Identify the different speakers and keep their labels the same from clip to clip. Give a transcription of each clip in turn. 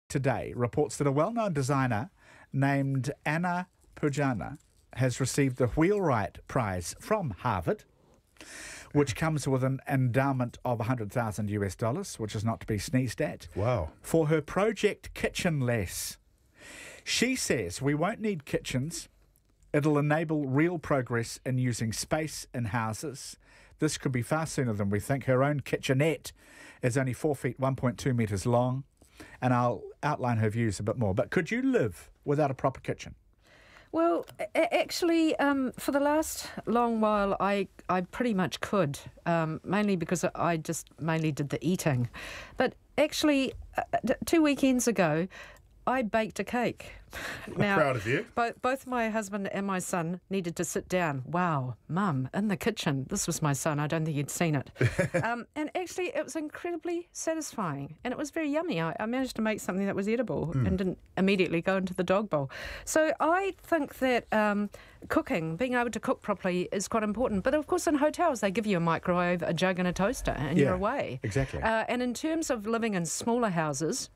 Speaker 1: today reports that a well-known designer named Anna Pujana has received the Wheelwright Prize from Harvard, which comes with an endowment of $100,000, which is not to be sneezed at.
Speaker 2: Wow.
Speaker 1: For her project Kitchenless. She says we won't need kitchens. It'll enable real progress in using space in houses. This could be far sooner than we think. Her own kitchenette is only 4 feet, 1.2 metres long, and I'll outline her views a bit more. But could you live without a proper kitchen?
Speaker 3: Well, actually, for the last long while, I pretty much could, mainly because I just mainly did the eating. But actually, 2 weekends ago, I baked a cake. Now,
Speaker 2: proud of you.
Speaker 3: Both my husband and my son needed to sit down. Wow, Mum, in the kitchen. This was my son. I don't think he'd seen it. And actually, it was incredibly satisfying. And it was very yummy. I managed to make something that was edible and didn't immediately go into the dog bowl. So I think that cooking, being able to cook properly is quite important. But of course, in hotels, they give you a microwave, a jug and a toaster, and you're away.
Speaker 1: Exactly.
Speaker 3: And in terms of living in smaller houses,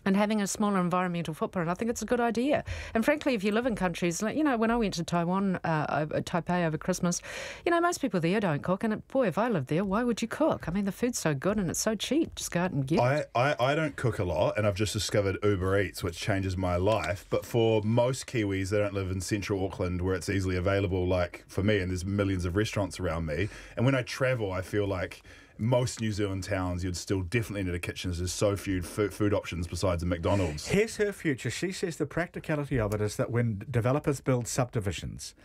Speaker 3: and having a smaller environmental footprint, I think it's a good idea. And frankly, if you live in countries, like, when I went to Taipei over Christmas, most people there don't cook. And boy, if I lived there, why would you cook? I mean, the food's so good and it's so cheap. Just go out and get it.
Speaker 2: I don't cook a lot, and I've just discovered Uber Eats, which changes my life. But for most Kiwis, they don't live in central Auckland where it's easily available, like for me, and there's millions of restaurants around me. And when I travel, I feel like most New Zealand towns, you'd still definitely need a kitchen. There's so few food options besides a McDonald's.
Speaker 1: Here's her future. She says the practicality of it is that when developers build subdivisions,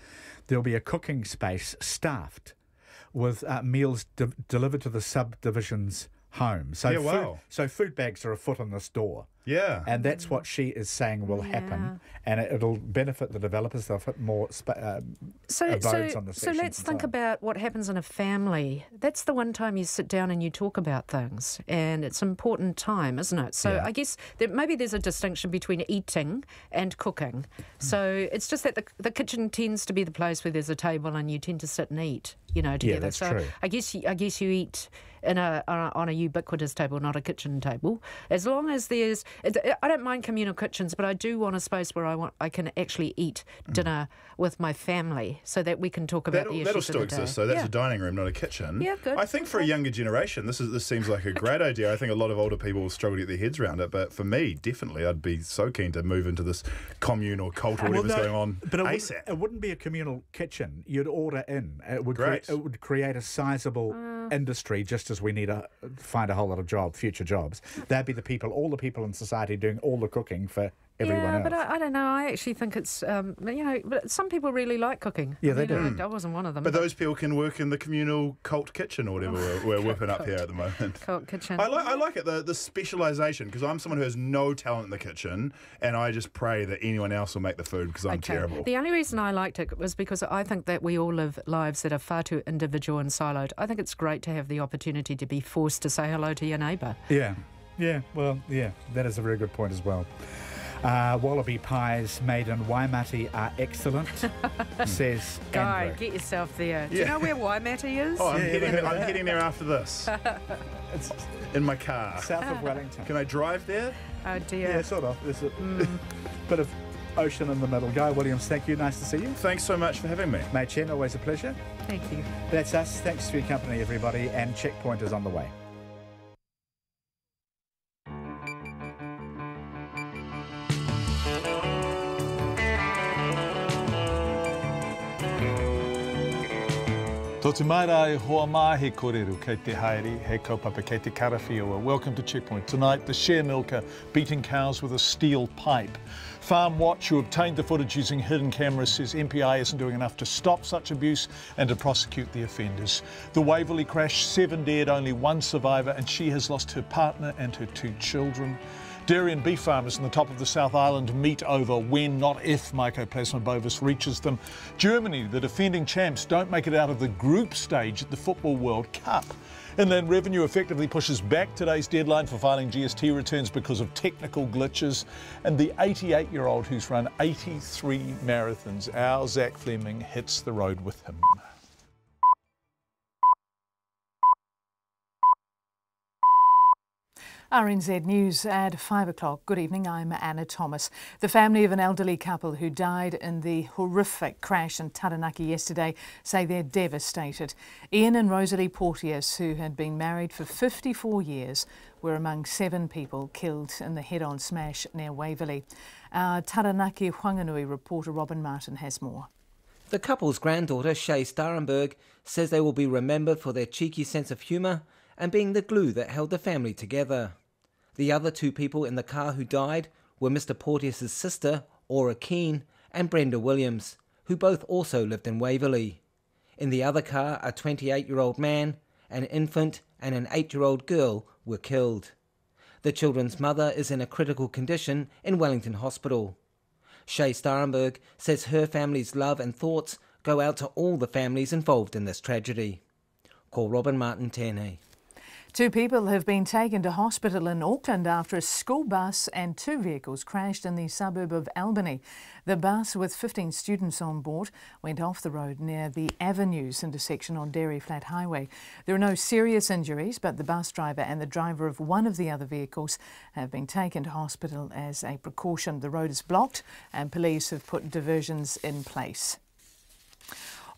Speaker 1: there'll be a cooking space staffed with meals delivered to the subdivision's home. So, so food bags are a foot in this door.
Speaker 2: Yeah.
Speaker 1: And that's what she is saying will happen. And it'll benefit the developers. They'll put more abodes on the sections.
Speaker 3: So let's think about what happens in a family. That's the one time you sit down and you talk about things. And it's important time, isn't it? So I guess that maybe there's a distinction between eating and cooking. So it's just that the kitchen tends to be the place where there's a table and you tend to sit and eat, together.
Speaker 1: Yeah, that's true.
Speaker 3: I guess you eat on a ubiquitous table, not a kitchen table. As long as there's... I don't mind communal kitchens, but I do want a space where I can actually eat dinner with my family so that we can talk about the issues
Speaker 2: that'll
Speaker 3: of
Speaker 2: still
Speaker 3: the day.
Speaker 2: exist, so that's a dining room, not a kitchen.
Speaker 3: Yeah, good.
Speaker 2: I think for a younger generation, this seems like a great idea. I think a lot of older people will struggle to get their heads around it, but for me, definitely, I'd be so keen to move into this commune or cult or whatever's going on ASAP.
Speaker 1: It wouldn't be a communal kitchen. You'd order in. It would create a sizable industry, just as we need to find a whole lot of future jobs. That'd be all the people in society doing all the cooking for everyone else.
Speaker 3: But I don't know. I actually think it's, but some people really like cooking.
Speaker 1: Yeah, they do.
Speaker 3: I wasn't one of them.
Speaker 2: But those people can work in the communal cult kitchen or whatever we're whipping up here at the moment.
Speaker 3: Cult kitchen.
Speaker 2: I like it, the specialisation, because I'm someone who has no talent in the kitchen, and I just pray that anyone else will make the food because I'm terrible.
Speaker 3: The only reason I liked it was because I think that we all live lives that are far too individual and siloed. I think it's great to have the opportunity to be forced to say hello to your neighbour.
Speaker 1: Yeah, well, that is a very good point as well. Wallaby pies made in Waimate are excellent, says
Speaker 3: Guy,
Speaker 1: Andrew.
Speaker 3: get yourself there. Do you know where Waimate is?
Speaker 2: Oh, I'm heading there after this. It's in my car.
Speaker 1: South of Wellington.
Speaker 2: Can I drive there?
Speaker 3: Oh, dear.
Speaker 1: Yeah, sort of. There's a bit of ocean in the middle. Guy Williams, thank you. Nice to see you.
Speaker 2: Thanks so much for having me.
Speaker 1: Mate Chen, always a pleasure.
Speaker 3: Thank you.
Speaker 1: That's us. Thanks for your company, everybody. And Checkpoint is on the way.
Speaker 4: Tō te mairai hoa mahi kōreru kei te haere, he kaupapa kei te karawhiua. Welcome to Checkpoint. Tonight, the share milker beating cows with a steel pipe. Farm Watch, who obtained the footage using hidden cameras, says MPI isn't doing enough to stop such abuse and to prosecute the offenders. The Waverley crash, 7 dead, only 1 survivor, and she has lost her partner and her 2 children. Dairy and beef farmers in the top of the South Island meet over when, not if, Mycoplasma bovis reaches them. Germany, the defending champs, don't make it out of the group stage at the Football World Cup. Inland Revenue effectively pushes back today's deadline for filing GST returns because of technical glitches. And the 88-year-old who's run 83 marathons, our Zach Fleming, hits the road with him.
Speaker 5: RNZ News at 5 o'clock. Good evening, I'm Anna Thomas. The family of an elderly couple who died in the horrific crash in Taranaki yesterday say they're devastated. Ian and Rosalie Porteous, who had been married for 54 years, were among 7 people killed in the head-on smash near Waverley. Our Taranaki Whanganui reporter Robin Martin has more.
Speaker 6: The couple's granddaughter, Shay Starenberg, says they will be remembered for their cheeky sense of humour and being the glue that held the family together. The other 2 people in the car who died were Mr Porteous' sister, Aura Keane, and Brenda Williams, who both also lived in Waverley. In the other car, a 28-year-old man, an infant and an 8-year-old girl were killed. The children's mother is in a critical condition in Wellington Hospital. Shay Starenberg says her family's love and thoughts go out to all the families involved in this tragedy. Ko Robin Martin tēnei.
Speaker 5: 2 people have been taken to hospital in Auckland after a school bus and 2 vehicles crashed in the suburb of Albany. The bus, with 15 students on board, went off the road near the Avenues intersection on Dairy Flat Highway. There are no serious injuries, but the bus driver and the driver of one of the other vehicles have been taken to hospital as a precaution. The road is blocked and police have put diversions in place.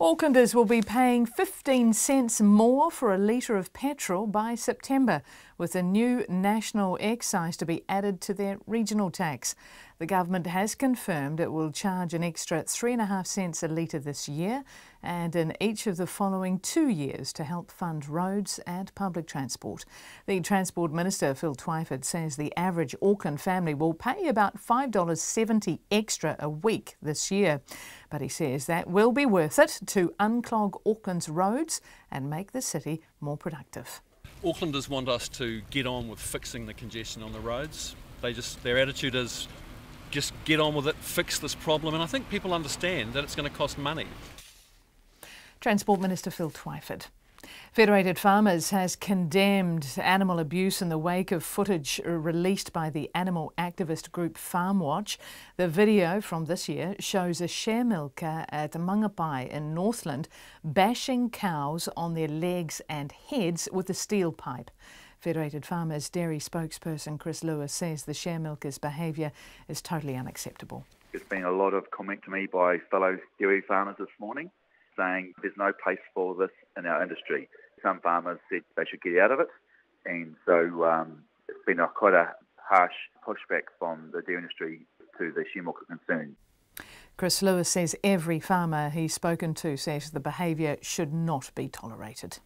Speaker 5: Aucklanders will be paying 15 cents more for a litre of petrol by September, with a new national excise to be added to their regional tax. The government has confirmed it will charge an extra 3.5 cents a litre this year and in each of the following 2 years to help fund roads and public transport. The Transport Minister, Phil Twyford, says the average Auckland family will pay about $5.70 extra a week this year. But he says that will be worth it to unclog Auckland's roads and make the city more productive.
Speaker 7: Aucklanders want us to get on with fixing the congestion on the roads. Their attitude is just get on with it, fix this problem, and I think people understand that it's going to cost money.
Speaker 5: Transport Minister Phil Twyford. Federated Farmers has condemned animal abuse in the wake of footage released by the animal activist group Farm Watch. The video from this year shows a share milker at Mangapai in Northland bashing cows on their legs and heads with a steel pipe. Federated Farmers dairy spokesperson Chris Lewis says the share milker's behaviour is totally unacceptable.
Speaker 8: There's been a lot of comment to me by fellow dairy farmers this morning saying there's no place for this in our industry. Some farmers said they should get out of it, and so it's been quite a harsh pushback from the dairy industry to the share milker concern.
Speaker 5: Chris Lewis says every farmer he's spoken to says the behaviour should not be tolerated.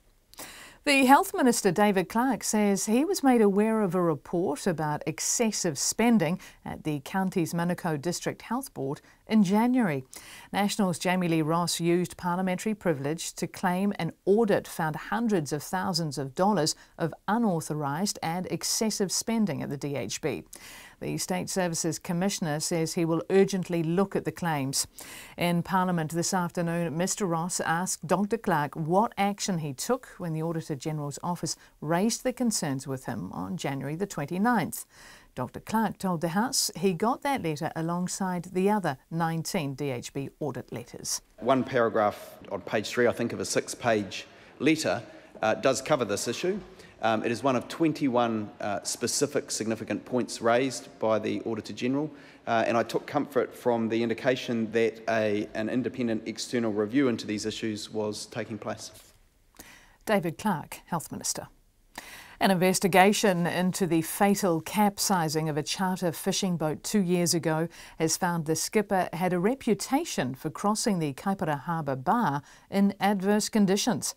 Speaker 5: The Health Minister, David Clark, says he was made aware of a report about excessive spending at the county's Manukau District Health Board in January. National's Jamie Lee Ross used parliamentary privilege to claim an audit found hundreds of thousands of dollars of unauthorised and excessive spending at the DHB. The State Services Commissioner says he will urgently look at the claims. In Parliament this afternoon, Mr Ross asked Dr Clark what action he took when the Auditor General's office raised the concerns with him on January the 29th. Dr Clark told the House he got that letter alongside the other 19 DHB audit letters.
Speaker 9: One paragraph on page 3, I think, of a 6-page letter does cover this issue. It is one of 21 specific significant points raised by the Auditor General, and I took comfort from the indication that an independent external review into these issues was taking place.
Speaker 5: David Clark, Health Minister. An investigation into the fatal capsizing of a charter fishing boat 2 years ago has found the skipper had a reputation for crossing the Kaipara Harbour Bar in adverse conditions.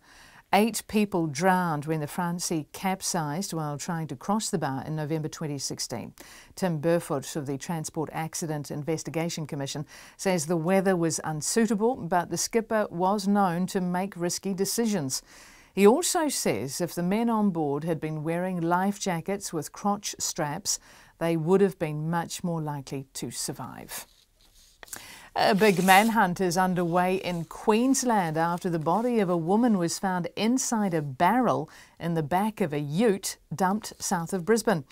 Speaker 5: 8 people drowned when the Francie capsized while trying to cross the bar in November 2016. Tim Burfoot of the Transport Accident Investigation Commission says the weather was unsuitable, but the skipper was known to make risky decisions. He also says if the men on board had been wearing life jackets with crotch straps, they would have been much more likely to survive. A big manhunt is underway in Queensland after the body of a woman was found inside a barrel in the back of a ute dumped south of Brisbane.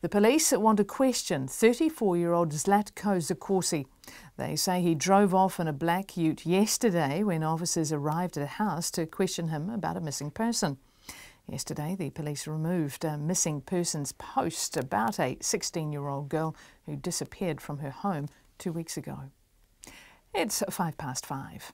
Speaker 5: The police want to question 34-year-old Zlatko Zakorsi. They say he drove off in a black ute yesterday when officers arrived at a house to question him about a missing person. Yesterday, the police removed a missing persons post about a 16-year-old girl who disappeared from her home 2 weeks ago. It's 5:05.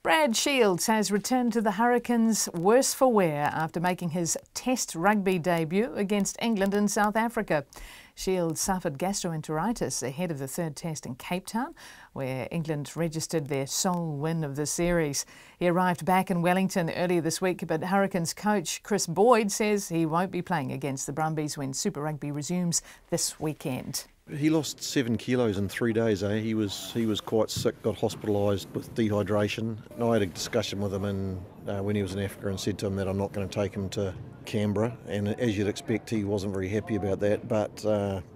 Speaker 5: Brad Shields has returned to the Hurricanes worse for wear after making his Test rugby debut against England in South Africa. Shields suffered gastroenteritis ahead of the third Test in Cape Town, where England registered their sole win of the series. He arrived back in Wellington earlier this week, but Hurricanes coach Chris Boyd says he won't be playing against the Brumbies when Super Rugby resumes this weekend.
Speaker 10: He lost 7 kilos in 3 days. He was quite sick, got hospitalised with dehydration. And I had a discussion with him when he was in Africa and said to him that I'm not going to take him to Canberra. And as you'd expect, he wasn't very happy about that. But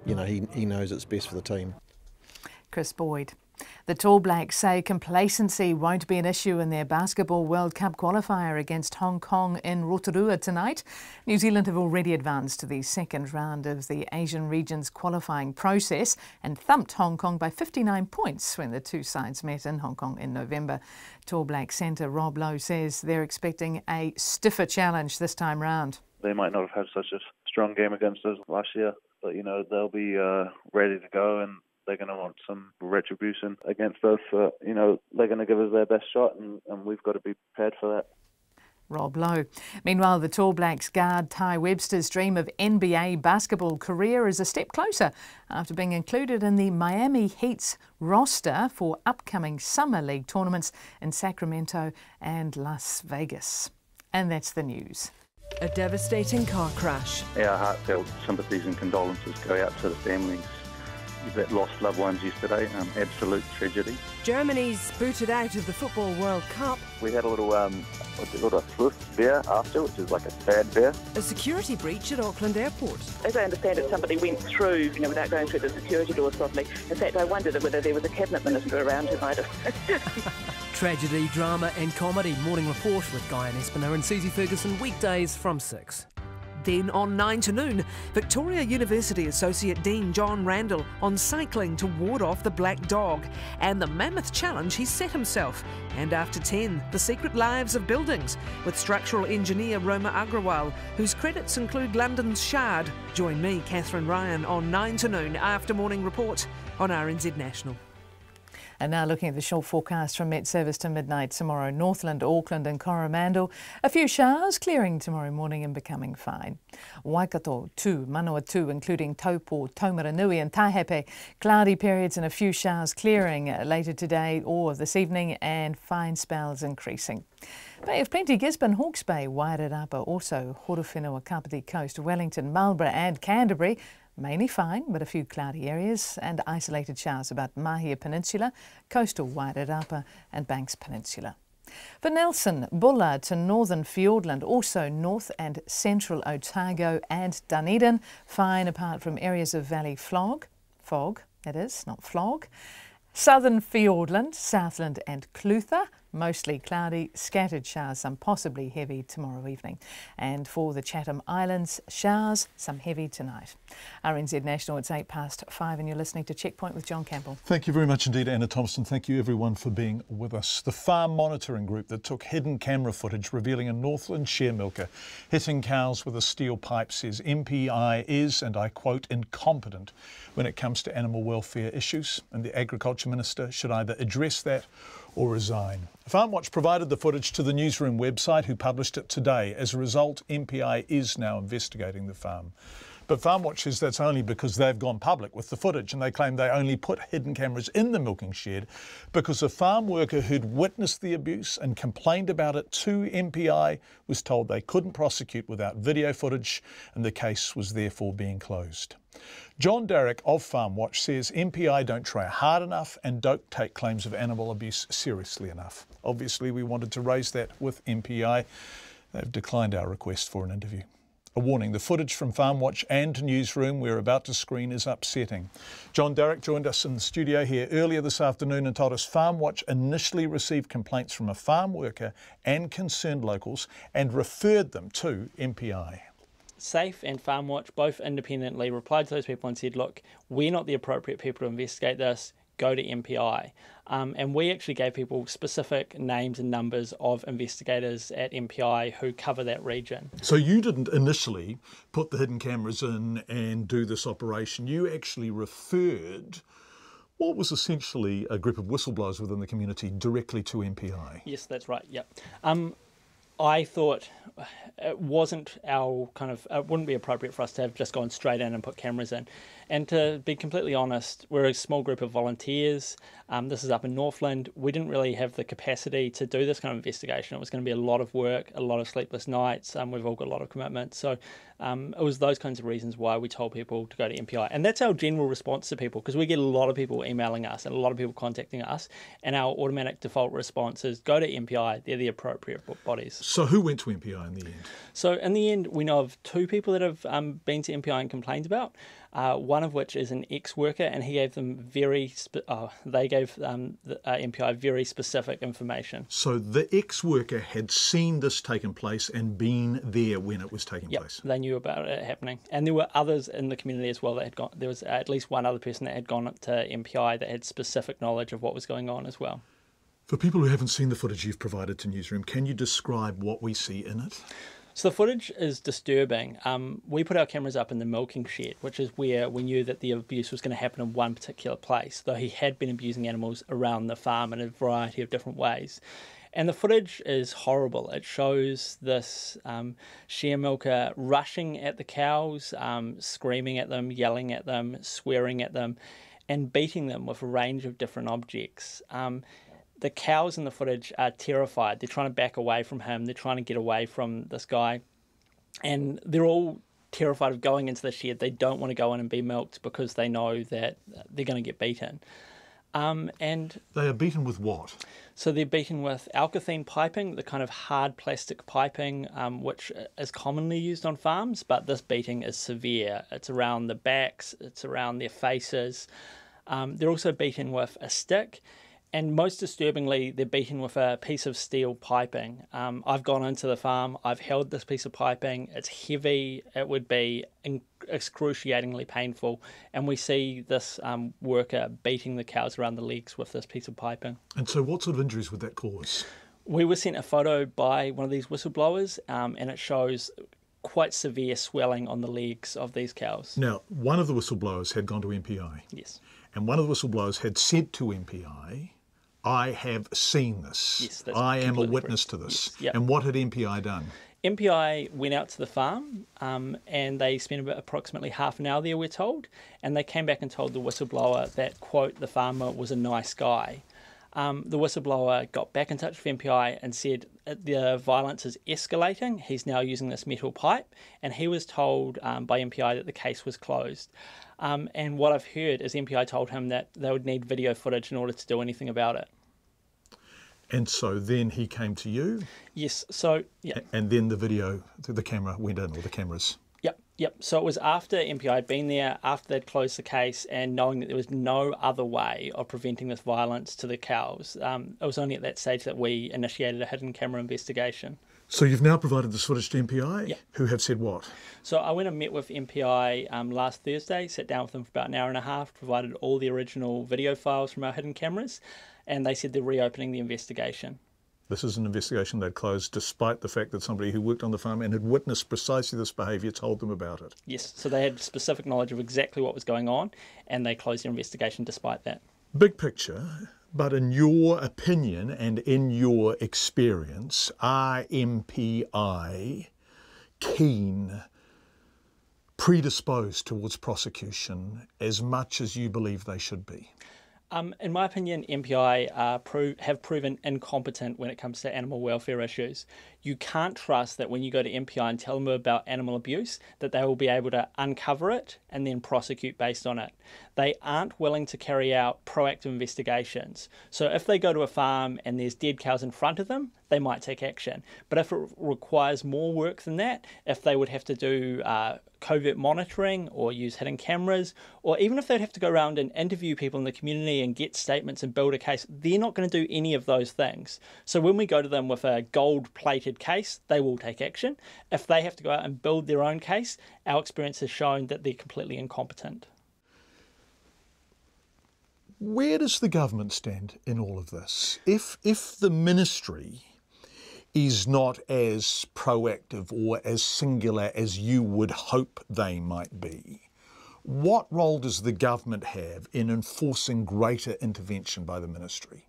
Speaker 10: he knows it's best for the team. Chris Boyd. The Tall Blacks say complacency won't be an issue in their Basketball World Cup qualifier against Hong Kong in Rotorua tonight. New Zealand have already advanced to the second round of the Asian region's qualifying process and thumped Hong Kong by 59 points when the two sides met in Hong Kong in November. Tall Black centre Rob Lowe says they're expecting a stiffer challenge this time round.
Speaker 11: They might not have had such a strong game against us last year, but they'll be ready to go, and they're going to want some retribution against us. They're going to give us their best shot, and we've got to be prepared for that.
Speaker 5: Rob Lowe. Meanwhile, the Tall Blacks guard Ty Webster's dream of NBA basketball career is a step closer after being included in the Miami Heat's roster for upcoming Summer League tournaments in Sacramento and Las Vegas. And that's the news.
Speaker 12: A devastating car crash.
Speaker 11: Our heartfelt sympathies and condolences go out to the families that lost loved ones yesterday. Absolute tragedy.
Speaker 12: Germany's booted out of the Football World Cup.
Speaker 11: We had a little Swiss beer after, which is like a sad beer.
Speaker 12: A security breach at Auckland Airport.
Speaker 13: As I understand it, somebody went through, without going through the security doors properly. In fact, I wondered whether there was a cabinet minister around who might have.
Speaker 12: Tragedy, drama and comedy. Morning Report with Guy and Espiner and Susie Ferguson, weekdays from 6. Then on 9 to noon, Victoria University Associate Dean John Randall on cycling to ward off the black dog and the mammoth challenge he set himself. And after 10, the secret lives of buildings with structural engineer Roma Agrawal, whose credits include London's Shard. Join me, Catherine Ryan, on 9 to noon after Morning Report on RNZ National.
Speaker 5: And now looking at the short forecast from Met Service to midnight tomorrow. Northland, Auckland and Coromandel. A few showers clearing tomorrow morning and becoming fine. Waikato 2, Manawatu including Taupo, Taumaranui and Taihape. Cloudy periods and a few showers clearing later today or this evening and fine spells increasing. Bay of Plenty, Gisborne, Hawke's Bay, Wairarapa, also Horowhenua, Kapiti Coast, Wellington, Marlborough and Canterbury. Mainly fine, but a few cloudy areas and isolated showers about Mahia Peninsula, coastal Wairarapa and Banks Peninsula. For Nelson, Bulla to northern Fiordland, also north and central Otago and Dunedin, fine apart from areas of Valley Fog, that is, not Flog. Southern Fiordland, Southland and Clutha, mostly cloudy, scattered showers, some possibly heavy tomorrow evening. And for the Chatham Islands, showers, some heavy tonight. RNZ National, it's 5:08 and you're listening to Checkpoint with John Campbell.
Speaker 4: Thank you very much indeed, Anna Thompson. Thank you everyone for being with us. The farm monitoring group that took hidden camera footage revealing a Northland share milker hitting cows with a steel pipe says MPI is, and I quote, incompetent when it comes to animal welfare issues, and the Agriculture Minister should either address that or resign. FarmWatch provided the footage to the newsroom website, who published it today. As a result, MPI is now investigating the farm. But FarmWatch says that's only because they've gone public with the footage, and they claim they only put hidden cameras in the milking shed because a farm worker who'd witnessed the abuse and complained about it to MPI was told they couldn't prosecute without video footage, and the case was therefore being closed. John Derrick of FarmWatch says MPI don't try hard enough and don't take claims of animal abuse seriously enough. Obviously, we wanted to raise that with MPI. They've declined our request for an interview. A warning, the footage from FarmWatch and newsroom we're about to screen is upsetting. John Derrick joined us in the studio here earlier this afternoon and told us FarmWatch initially received complaints from a farm worker and concerned locals and referred them to MPI.
Speaker 14: SAFE and FarmWatch both independently replied to those people and said, look, we're not the appropriate people to investigate this. go to MPI. And we actually gave people specific names and numbers of investigators at MPI who cover that region.
Speaker 4: So you didn't initially put the hidden cameras in and do this operation. You actually referred what was essentially a group of whistleblowers within the community directly to MPI.
Speaker 14: Yes, that's right, yep. I thought it wasn't our kind of, it wouldn't be appropriate for us to have just gone straight in and put cameras in. And to be completely honest, we're a small group of volunteers. This is up in Northland. We didn't really have the capacity to do this kind of investigation. It was going to be a lot of work, a lot of sleepless nights. We've all got a lot of commitments. So it was those kinds of reasons why we told people to go to MPI. And that's our general response to people, because we get a lot of people emailing us and a lot of people contacting us. And our automatic default response is go to MPI. They're the appropriate bodies.
Speaker 4: So who went to MPI in the end?
Speaker 14: So in the end, we know of 2 people that have been to MPI and complained about. One of which is an ex-worker, and he gave them MPI very specific information.
Speaker 4: So the ex-worker had seen this taking place and been there when it was taking place.
Speaker 14: They knew about it happening, and there were others in the community as well that had gone. There was at least one other person that had gone to MPI that had specific knowledge of what was going on as well.
Speaker 4: For people who haven't seen the footage you've provided to Newsroom, can you describe what we see in it?
Speaker 14: So the footage is disturbing. We put our cameras up in the milking shed, which is where we knew that the abuse was going to happen in one particular place, though he had been abusing animals around the farm in a variety of different ways. And the footage is horrible. It shows this share milker rushing at the cows, screaming at them, yelling at them, swearing at them, and beating them with a range of different objects. The cows in the footage are terrified. They're trying to back away from him. They're trying to get away from this guy. And they're all terrified of going into the shed. They don't want to go in and be milked because they know that they're going to get beaten. And
Speaker 4: they are beaten with what?
Speaker 14: So they're beaten with alkathene piping, the kind of hard plastic piping, which is commonly used on farms, but this beating is severe. It's around the backs, it's around their faces. They're also beaten with a stick. And most disturbingly, they're beaten with a piece of steel piping. I've gone into the farm, I've held this piece of piping, it's heavy, it would be excruciatingly painful. And we see this worker beating the cows around the legs with this piece of piping.
Speaker 4: And so what sort of injuries would that cause?
Speaker 14: We were sent a photo by one of these whistleblowers, and it shows quite severe swelling on the legs of these cows.
Speaker 4: Now, one of the whistleblowers had gone to MPI.
Speaker 14: Yes.
Speaker 4: And one of the whistleblowers had said to MPI, I have seen this.
Speaker 14: Yes, that's
Speaker 4: I am a
Speaker 14: completely
Speaker 4: witness
Speaker 14: correct.
Speaker 4: to this.
Speaker 14: Yes, yep.
Speaker 4: And what had MPI done?
Speaker 14: MPI went out to the farm and they spent about approximately half an hour there, we're told, and they came back and told the whistleblower that, quote, the farmer was a nice guy. The whistleblower got back in touch with MPI and said the violence is escalating. He's now using this metal pipe, and he was told by MPI that the case was closed. And what I've heard is MPI told him that they would need video footage in order to do anything about it.
Speaker 4: And so then he came to you?
Speaker 14: Yes, so, yeah.
Speaker 4: And then the camera went in, or the cameras?
Speaker 14: Yep. So it was after MPI had been there, after they'd closed the case, and knowing that there was no other way of preventing this violence to the cows. It was only at that stage that we initiated a hidden camera investigation.
Speaker 4: So you've now provided this footage to MPI,
Speaker 14: yep.
Speaker 4: Who have said what?
Speaker 14: So I went and met with MPI last Thursday, sat down with them for about an hour and a half, provided all the original video files from our hidden cameras, and they said they're reopening the investigation.
Speaker 4: This is an investigation they'd closed despite the fact that somebody who worked on the farm and had witnessed precisely this behaviour told them about it.
Speaker 14: Yes, so they had specific knowledge of exactly what was going on, and they closed their investigation despite that.
Speaker 4: Big picture, but in your opinion and in your experience, are MPI keen, predisposed towards prosecution as much as you believe they should be?
Speaker 14: In my opinion, MPI have proven incompetent when it comes to animal welfare issues. You can't trust that when you go to MPI and tell them about animal abuse, that they will be able to uncover it and then prosecute based on it. They aren't willing to carry out proactive investigations. So if they go to a farm and there's dead cows in front of them, they might take action. But if it requires more work than that, if they would have to do covert monitoring or use hidden cameras, or even if they'd have to go around and interview people in the community and get statements and build a case, they're not going to do any of those things. So when we go to them with a gold-plated case, they will take action. If they have to go out and build their own case, our experience has shown that they're completely incompetent.
Speaker 4: Where does the government stand in all of this? If the ministry is not as proactive or as singular as you would hope they might be, what role does the government have in enforcing greater intervention by the ministry?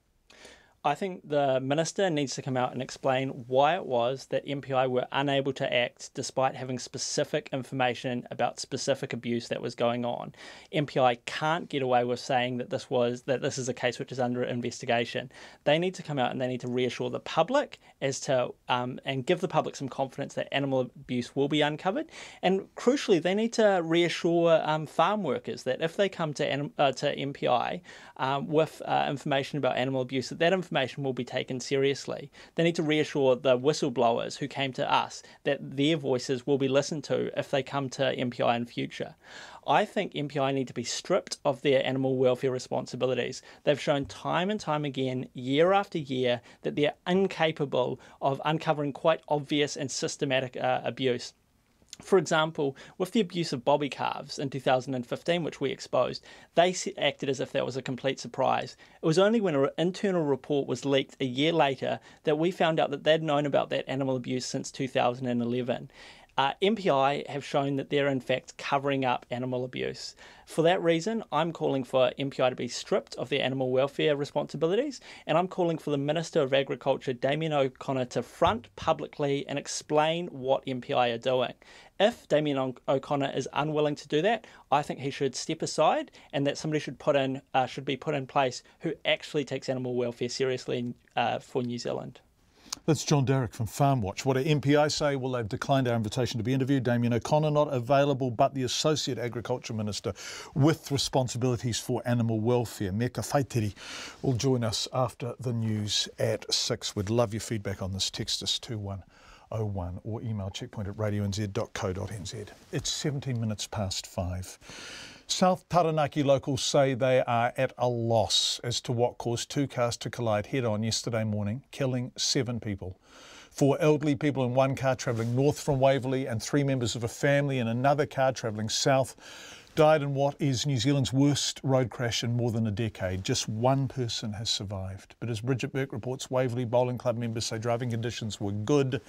Speaker 14: I think the Minister needs to come out and explain why it was that MPI were unable to act despite having specific information about specific abuse that was going on. MPI can't get away with saying that this is a case which is under investigation. They need to come out and they need to reassure the public as to and give the public some confidence that animal abuse will be uncovered. And crucially, they need to reassure farm workers that if they come to MPI with information about animal abuse, that information will be taken seriously. They need to reassure the whistleblowers who came to us that their voices will be listened to if they come to MPI in future. I think MPI need to be stripped of their animal welfare responsibilities. They've shown time and time again, year after year, that they're incapable of uncovering quite obvious and systematic abuse. For example, with the abuse of bobby calves in 2015, which we exposed, they acted as if that was a complete surprise. It was only when an internal report was leaked a year later that we found out that they'd known about that animal abuse since 2011. MPI have shown that they're in fact covering up animal abuse. For that reason, I'm calling for MPI to be stripped of their animal welfare responsibilities, and I'm calling for the Minister of Agriculture, Damien O'Connor, to front publicly and explain what MPI are doing. If Damien O'Connor is unwilling to do that, I think he should step aside, and that somebody should be put in place who actually takes animal welfare seriously for New Zealand.
Speaker 4: That's John Derrick from Farm Watch. What do MPI say? Well, they've declined our invitation to be interviewed. Damien O'Connor not available, but the Associate Agriculture Minister with responsibilities for animal welfare, Meka Whaitiri, will join us after the news at 6. We'd love your feedback on this. Text us 2101 or email checkpoint@radionz.co.nz. It's 17 minutes past 5. South Taranaki locals say they are at a loss as to what caused two cars to collide head-on yesterday morning, killing 7 people. 4 elderly people in one car travelling north from Waverley and 3 members of a family in another car travelling south died in what is New Zealand's worst road crash in more than a decade. Just 1 person has survived. But as Bridget Burke reports, Waverley Bowling Club members say driving conditions were good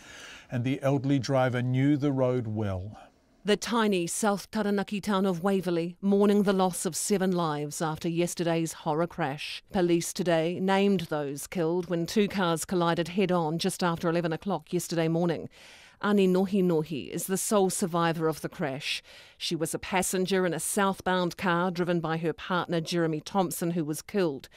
Speaker 4: and the elderly driver knew the road well.
Speaker 12: The tiny South Taranaki town of Waverley mourning the loss of 7 lives after yesterday's horror crash. Police today named those killed when 2 cars collided head-on just after 11 o'clock yesterday morning. Ani Nohi is the sole survivor of the crash. She was a passenger in a southbound car driven by her partner Jeremy Thompson, who was killed.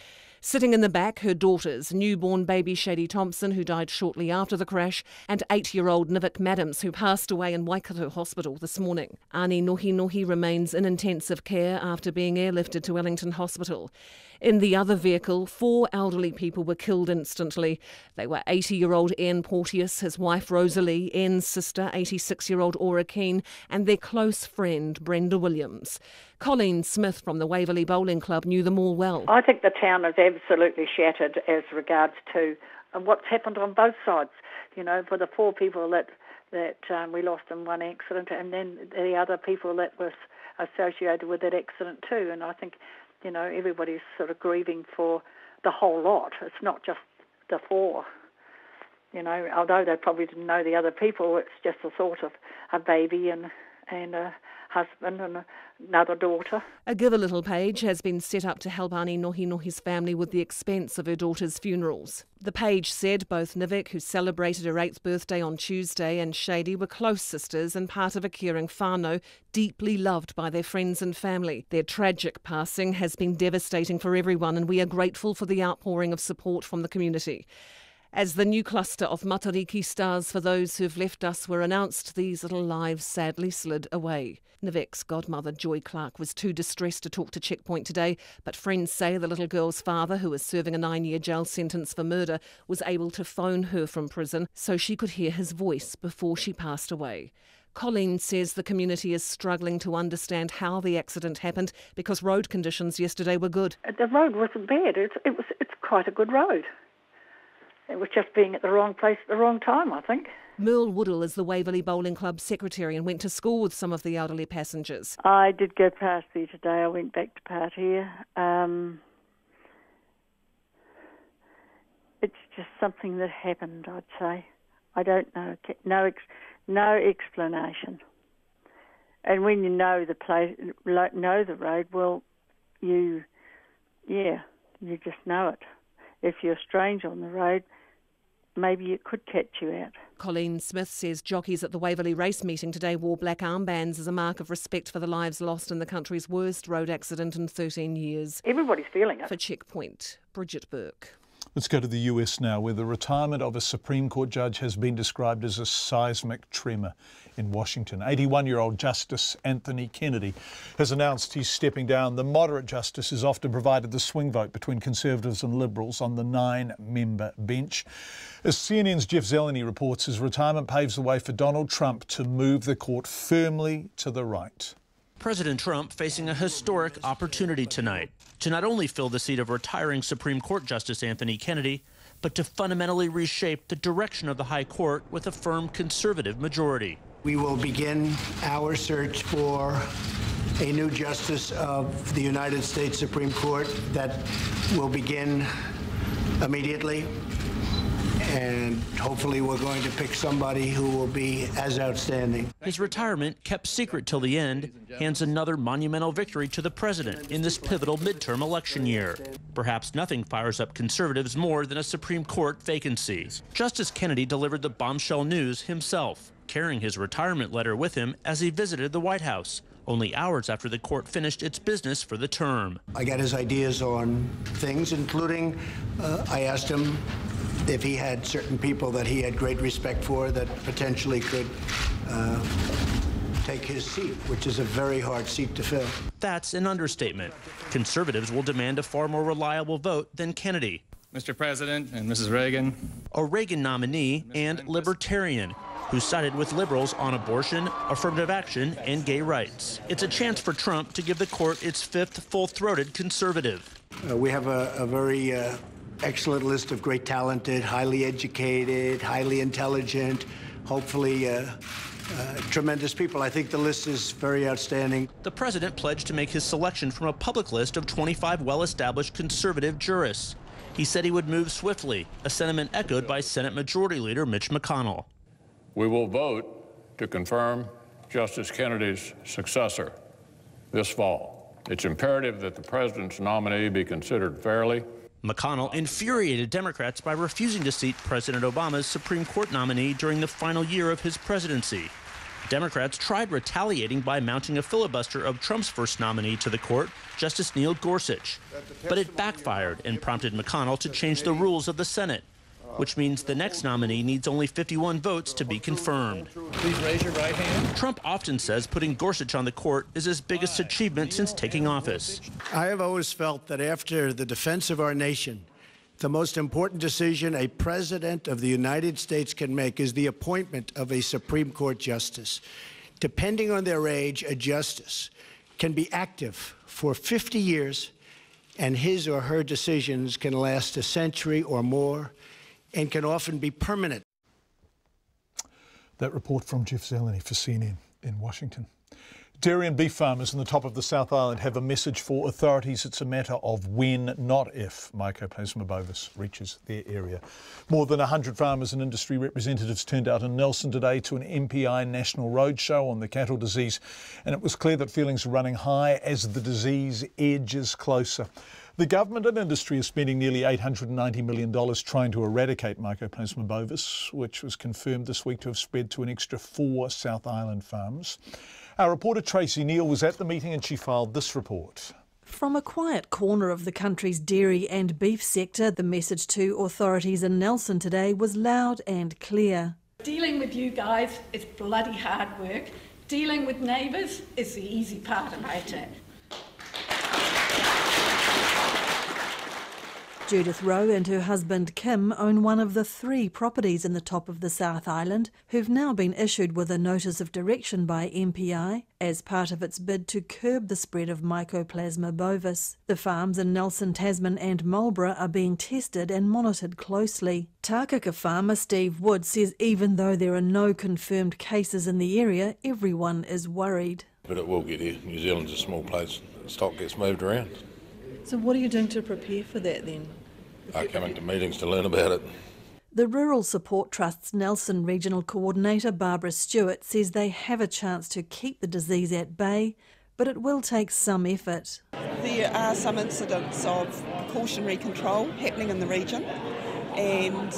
Speaker 12: Sitting in the back, her daughters, newborn baby Shady Thompson, who died shortly after the crash, and 8-year-old Nivik Madams, who passed away in Waikato Hospital this morning. Ani Nohi remains in intensive care after being airlifted to Wellington Hospital. In the other vehicle, 4 elderly people were killed instantly. They were 80-year-old Ian Porteous, his wife Rosalie, Ian's sister, 86-year-old Aura Keane, and their close friend Brenda Williams. Colleen Smith from the Waverley Bowling Club knew them all well.
Speaker 15: I think the town is absolutely shattered as regards to what's happened on both sides. You know, for the 4 people that we lost in one accident, and then the other people that was associated with that accident too. And I think, you know, everybody's sort of grieving for the whole lot. It's not just the 4. You know, although they probably didn't know the other people, it's just the thought of a baby and a husband and another daughter.
Speaker 12: A Give a Little page has been set up to help Ani Nohi's family with the expense of her daughter's funerals. The page said both Nivik, who celebrated her 8th birthday on Tuesday, and Shady were close sisters and part of a caring whānau, deeply loved by their friends and family. Their tragic passing has been devastating for everyone, and we are grateful for the outpouring of support from the community. As the new cluster of Matariki stars for those who've left us were announced, these little lives sadly slid away. Nivik's godmother, Joy Clark, was too distressed to talk to Checkpoint today, but friends say the little girl's father, who is serving a 9-year jail sentence for murder, was able to phone her from prison so she could hear his voice before she passed away. Colleen says the community is struggling to understand how the accident happened because road conditions yesterday were good.
Speaker 15: The road wasn't bad. It's quite a good road. It was just being at the wrong place at the wrong time, I think.
Speaker 12: Merle Woodall is the Waverley Bowling Club secretary and went to school with some of the elderly passengers.
Speaker 16: I did go past there today. I went back to part here.
Speaker 15: just something that happened, I'd say. I don't know. No explanation. And when you know the place, know the road, well, you just know it. If you're strange on the road, maybe it could catch you out.
Speaker 12: Colleen Smith says jockeys at the Waverley race meeting today wore black armbands as a mark of respect for the lives lost in the country's worst road accident in 13 years.
Speaker 15: Everybody's feeling it.
Speaker 12: For Checkpoint, Bridget Burke.
Speaker 4: Let's go to the US now, where the retirement of a Supreme Court judge has been described as a seismic tremor in Washington. 81-year-old Justice Anthony Kennedy has announced he's stepping down. The moderate justice has often provided the swing vote between Conservatives and Liberals on the 9-member bench. As CNN's Jeff Zeleny reports, his retirement paves the way for Donald Trump to move the court firmly to the right.
Speaker 16: President Trump facing a historic opportunity tonight to not only fill the seat of retiring Supreme Court Justice Anthony Kennedy, but to fundamentally reshape the direction of the High Court with a firm conservative majority.
Speaker 17: We will begin our search for a new justice of the United States Supreme Court that will begin immediately. And hopefully we're going to pick somebody who will be as outstanding.
Speaker 16: His retirement, kept secret till the end, hands another monumental victory to the president in this pivotal midterm election year. Perhaps nothing fires up conservatives more than a Supreme Court vacancy. Justice Kennedy delivered the bombshell news himself, carrying his retirement letter with him as he visited the White House, only hours after the court finished its business for the term.
Speaker 17: I got his ideas on things, including I asked him if he had certain people that he had great respect for that potentially could take his seat, which is a very hard seat to fill.
Speaker 16: That's an understatement. Conservatives will demand a far more reliable vote than Kennedy.
Speaker 18: Mr. President and Mrs. Reagan.
Speaker 16: A Reagan nominee and libertarian who sided with liberals on abortion, affirmative action, and gay rights. It's a chance for Trump to give the court its fifth full-throated conservative.
Speaker 17: We have a very excellent list of great talented, highly educated, highly intelligent, hopefully tremendous people. I think the list is very outstanding.
Speaker 16: The president pledged to make his selection from a public list of 25 well-established conservative jurists. He said he would move swiftly, a sentiment echoed by Senate Majority Leader Mitch McConnell.
Speaker 19: We will vote to confirm Justice Kennedy's successor this fall. It's imperative that the president's nominee be considered fairly.
Speaker 16: McConnell infuriated Democrats by refusing to seat President Obama's Supreme Court nominee during the final year of his presidency. Democrats tried retaliating by mounting a filibuster of Trump's first nominee to the court, Justice Neil Gorsuch. But it backfired and prompted McConnell to change the rules of the Senate, which means the next nominee needs only 51 votes to be confirmed.
Speaker 18: Please raise your right hand.
Speaker 16: Trump often says putting Gorsuch on the court is his biggest achievement since taking office.
Speaker 17: I have always felt that after the defense of our nation, the most important decision a president of the United States can make is the appointment of a Supreme Court justice. Depending on their age, a justice can be active for 50 years, and his or her decisions can last a century or more and can often be permanent.
Speaker 4: That report from Jeff Zeleny for CNN in Washington. Dairy and beef farmers in the top of the South Island have a message for authorities. It's a matter of when, not if, Mycoplasma bovis reaches their area. More than 100 farmers and industry representatives turned out in Nelson today to an MPI national roadshow on the cattle disease, and it was clear that feelings are running high as the disease edges closer. The government and industry are spending nearly $890 million trying to eradicate Mycoplasma bovis, which was confirmed this week to have spread to an extra 4 South Island farms. Our reporter Tracy Neal was at the meeting and she filed this report.
Speaker 20: From a quiet corner of the country's dairy and beef sector, the message to authorities in Nelson today was loud and clear.
Speaker 21: Dealing with you guys is bloody hard work. Dealing with neighbours is the easy part about it.
Speaker 20: Judith Rowe and her husband Kim own one of the 3 properties in the top of the South Island, who've now been issued with a notice of direction by MPI as part of its bid to curb the spread of Mycoplasma bovis. The farms in Nelson, Tasman and Marlborough are being tested and monitored closely. Tākaka farmer Steve Wood says even though there are no confirmed cases in the area, everyone is worried.
Speaker 22: But it will get here. New Zealand's a small place. Stock gets moved around.
Speaker 20: So what are you doing to prepare for that then?
Speaker 22: Coming to meetings to learn about it.
Speaker 20: The Rural Support Trust's Nelson Regional Coordinator Barbara Stewart says they have a chance to keep the disease at bay, but it will take some effort.
Speaker 2: There are some incidents of precautionary control happening in the region, and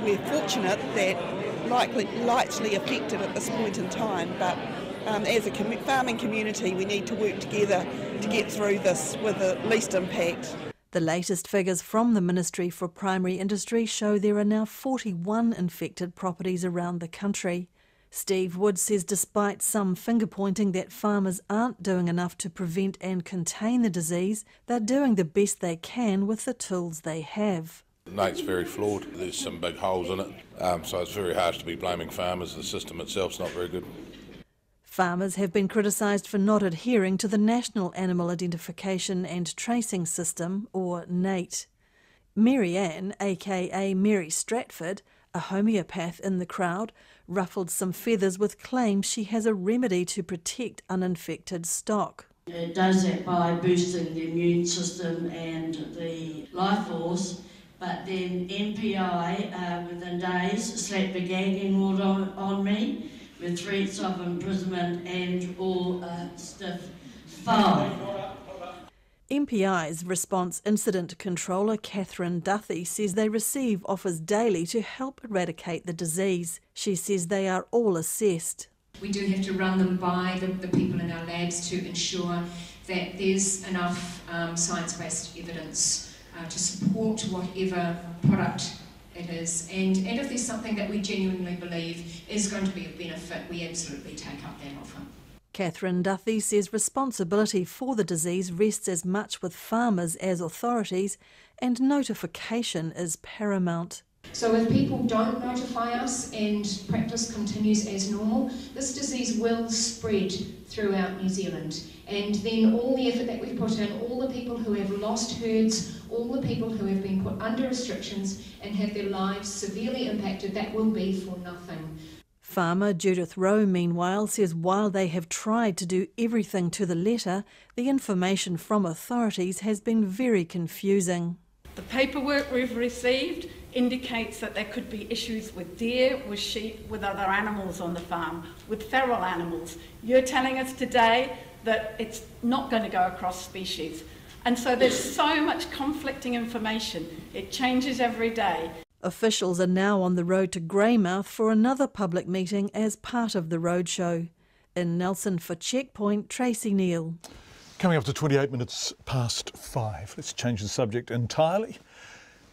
Speaker 2: we're fortunate that lightly affected at this point in time, but as a farming community we need to work together to get through this with the least impact.
Speaker 20: The latest figures from the Ministry for Primary Industry show there are now 41 infected properties around the country. Steve Wood says despite some finger-pointing that farmers aren't doing enough to prevent and contain the disease, they're doing the best they can with the tools they have.
Speaker 22: Nate's very flawed. There's some big holes in it, so it's very harsh to be blaming farmers. The system itself's not very good.
Speaker 20: Farmers have been criticised for not adhering to the National Animal Identification and Tracing System, or NAIT. Mary Ann, aka Mary Stratford, a homeopath in the crowd, ruffled some feathers with claims she has a remedy to protect uninfected stock.
Speaker 3: It does that by boosting the immune system and the life force, but then MPI within days slapped a gagging order on me with threats of imprisonment and or a stiff fine.
Speaker 20: MPI's Response Incident Controller Catherine Duthie says they receive offers daily to help eradicate the disease. She says they are all assessed.
Speaker 23: We do have to run them by the people in our labs to ensure that there's enough science-based evidence to support whatever product it is. And if there's something that we genuinely believe is going to be of benefit, we absolutely take up that offer.
Speaker 20: Catherine Duthie says responsibility for the disease rests as much with farmers as authorities, and notification is paramount.
Speaker 23: So if people don't notify us and practice continues as normal, this disease will spread throughout New Zealand. And then all the effort that we've put in, all the people who have lost herds, all the people who have been put under restrictions and had their lives severely impacted, that will be for nothing.
Speaker 20: Farmer Judith Rowe, meanwhile, says while they have tried to do everything to the letter, the information from authorities has been very confusing.
Speaker 21: The paperwork we've received indicates that there could be issues with deer, with sheep, with other animals on the farm, with feral animals. You're telling us today that it's not going to go across species. And so there's so much conflicting information. It changes every day.
Speaker 20: Officials are now on the road to Greymouth for another public meeting as part of the roadshow. In Nelson for Checkpoint, Tracy Neal.
Speaker 4: Coming up to 28 minutes past 5. Let's change the subject entirely.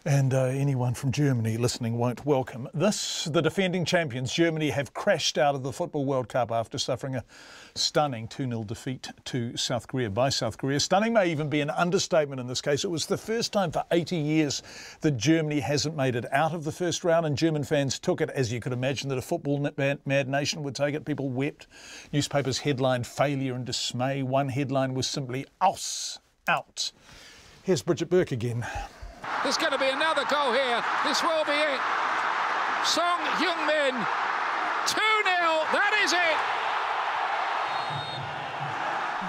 Speaker 4: And anyone from Germany listening won't welcome this. The defending champions, Germany, have crashed out of the Football World Cup after suffering a stunning 2-0 defeat to South Korea by South Korea. Stunning may even be an understatement in this case. It was the first time for 80 years that Germany hasn't made it out of the first round, and German fans took it as you could imagine that a football mad nation would take it. People wept. Newspapers headlined failure and dismay. One headline was simply "Aus, out." Here's Bridget Burke again.
Speaker 24: There's going to be another goal here. This will be it. Song Heung-min, 2-0. That is it.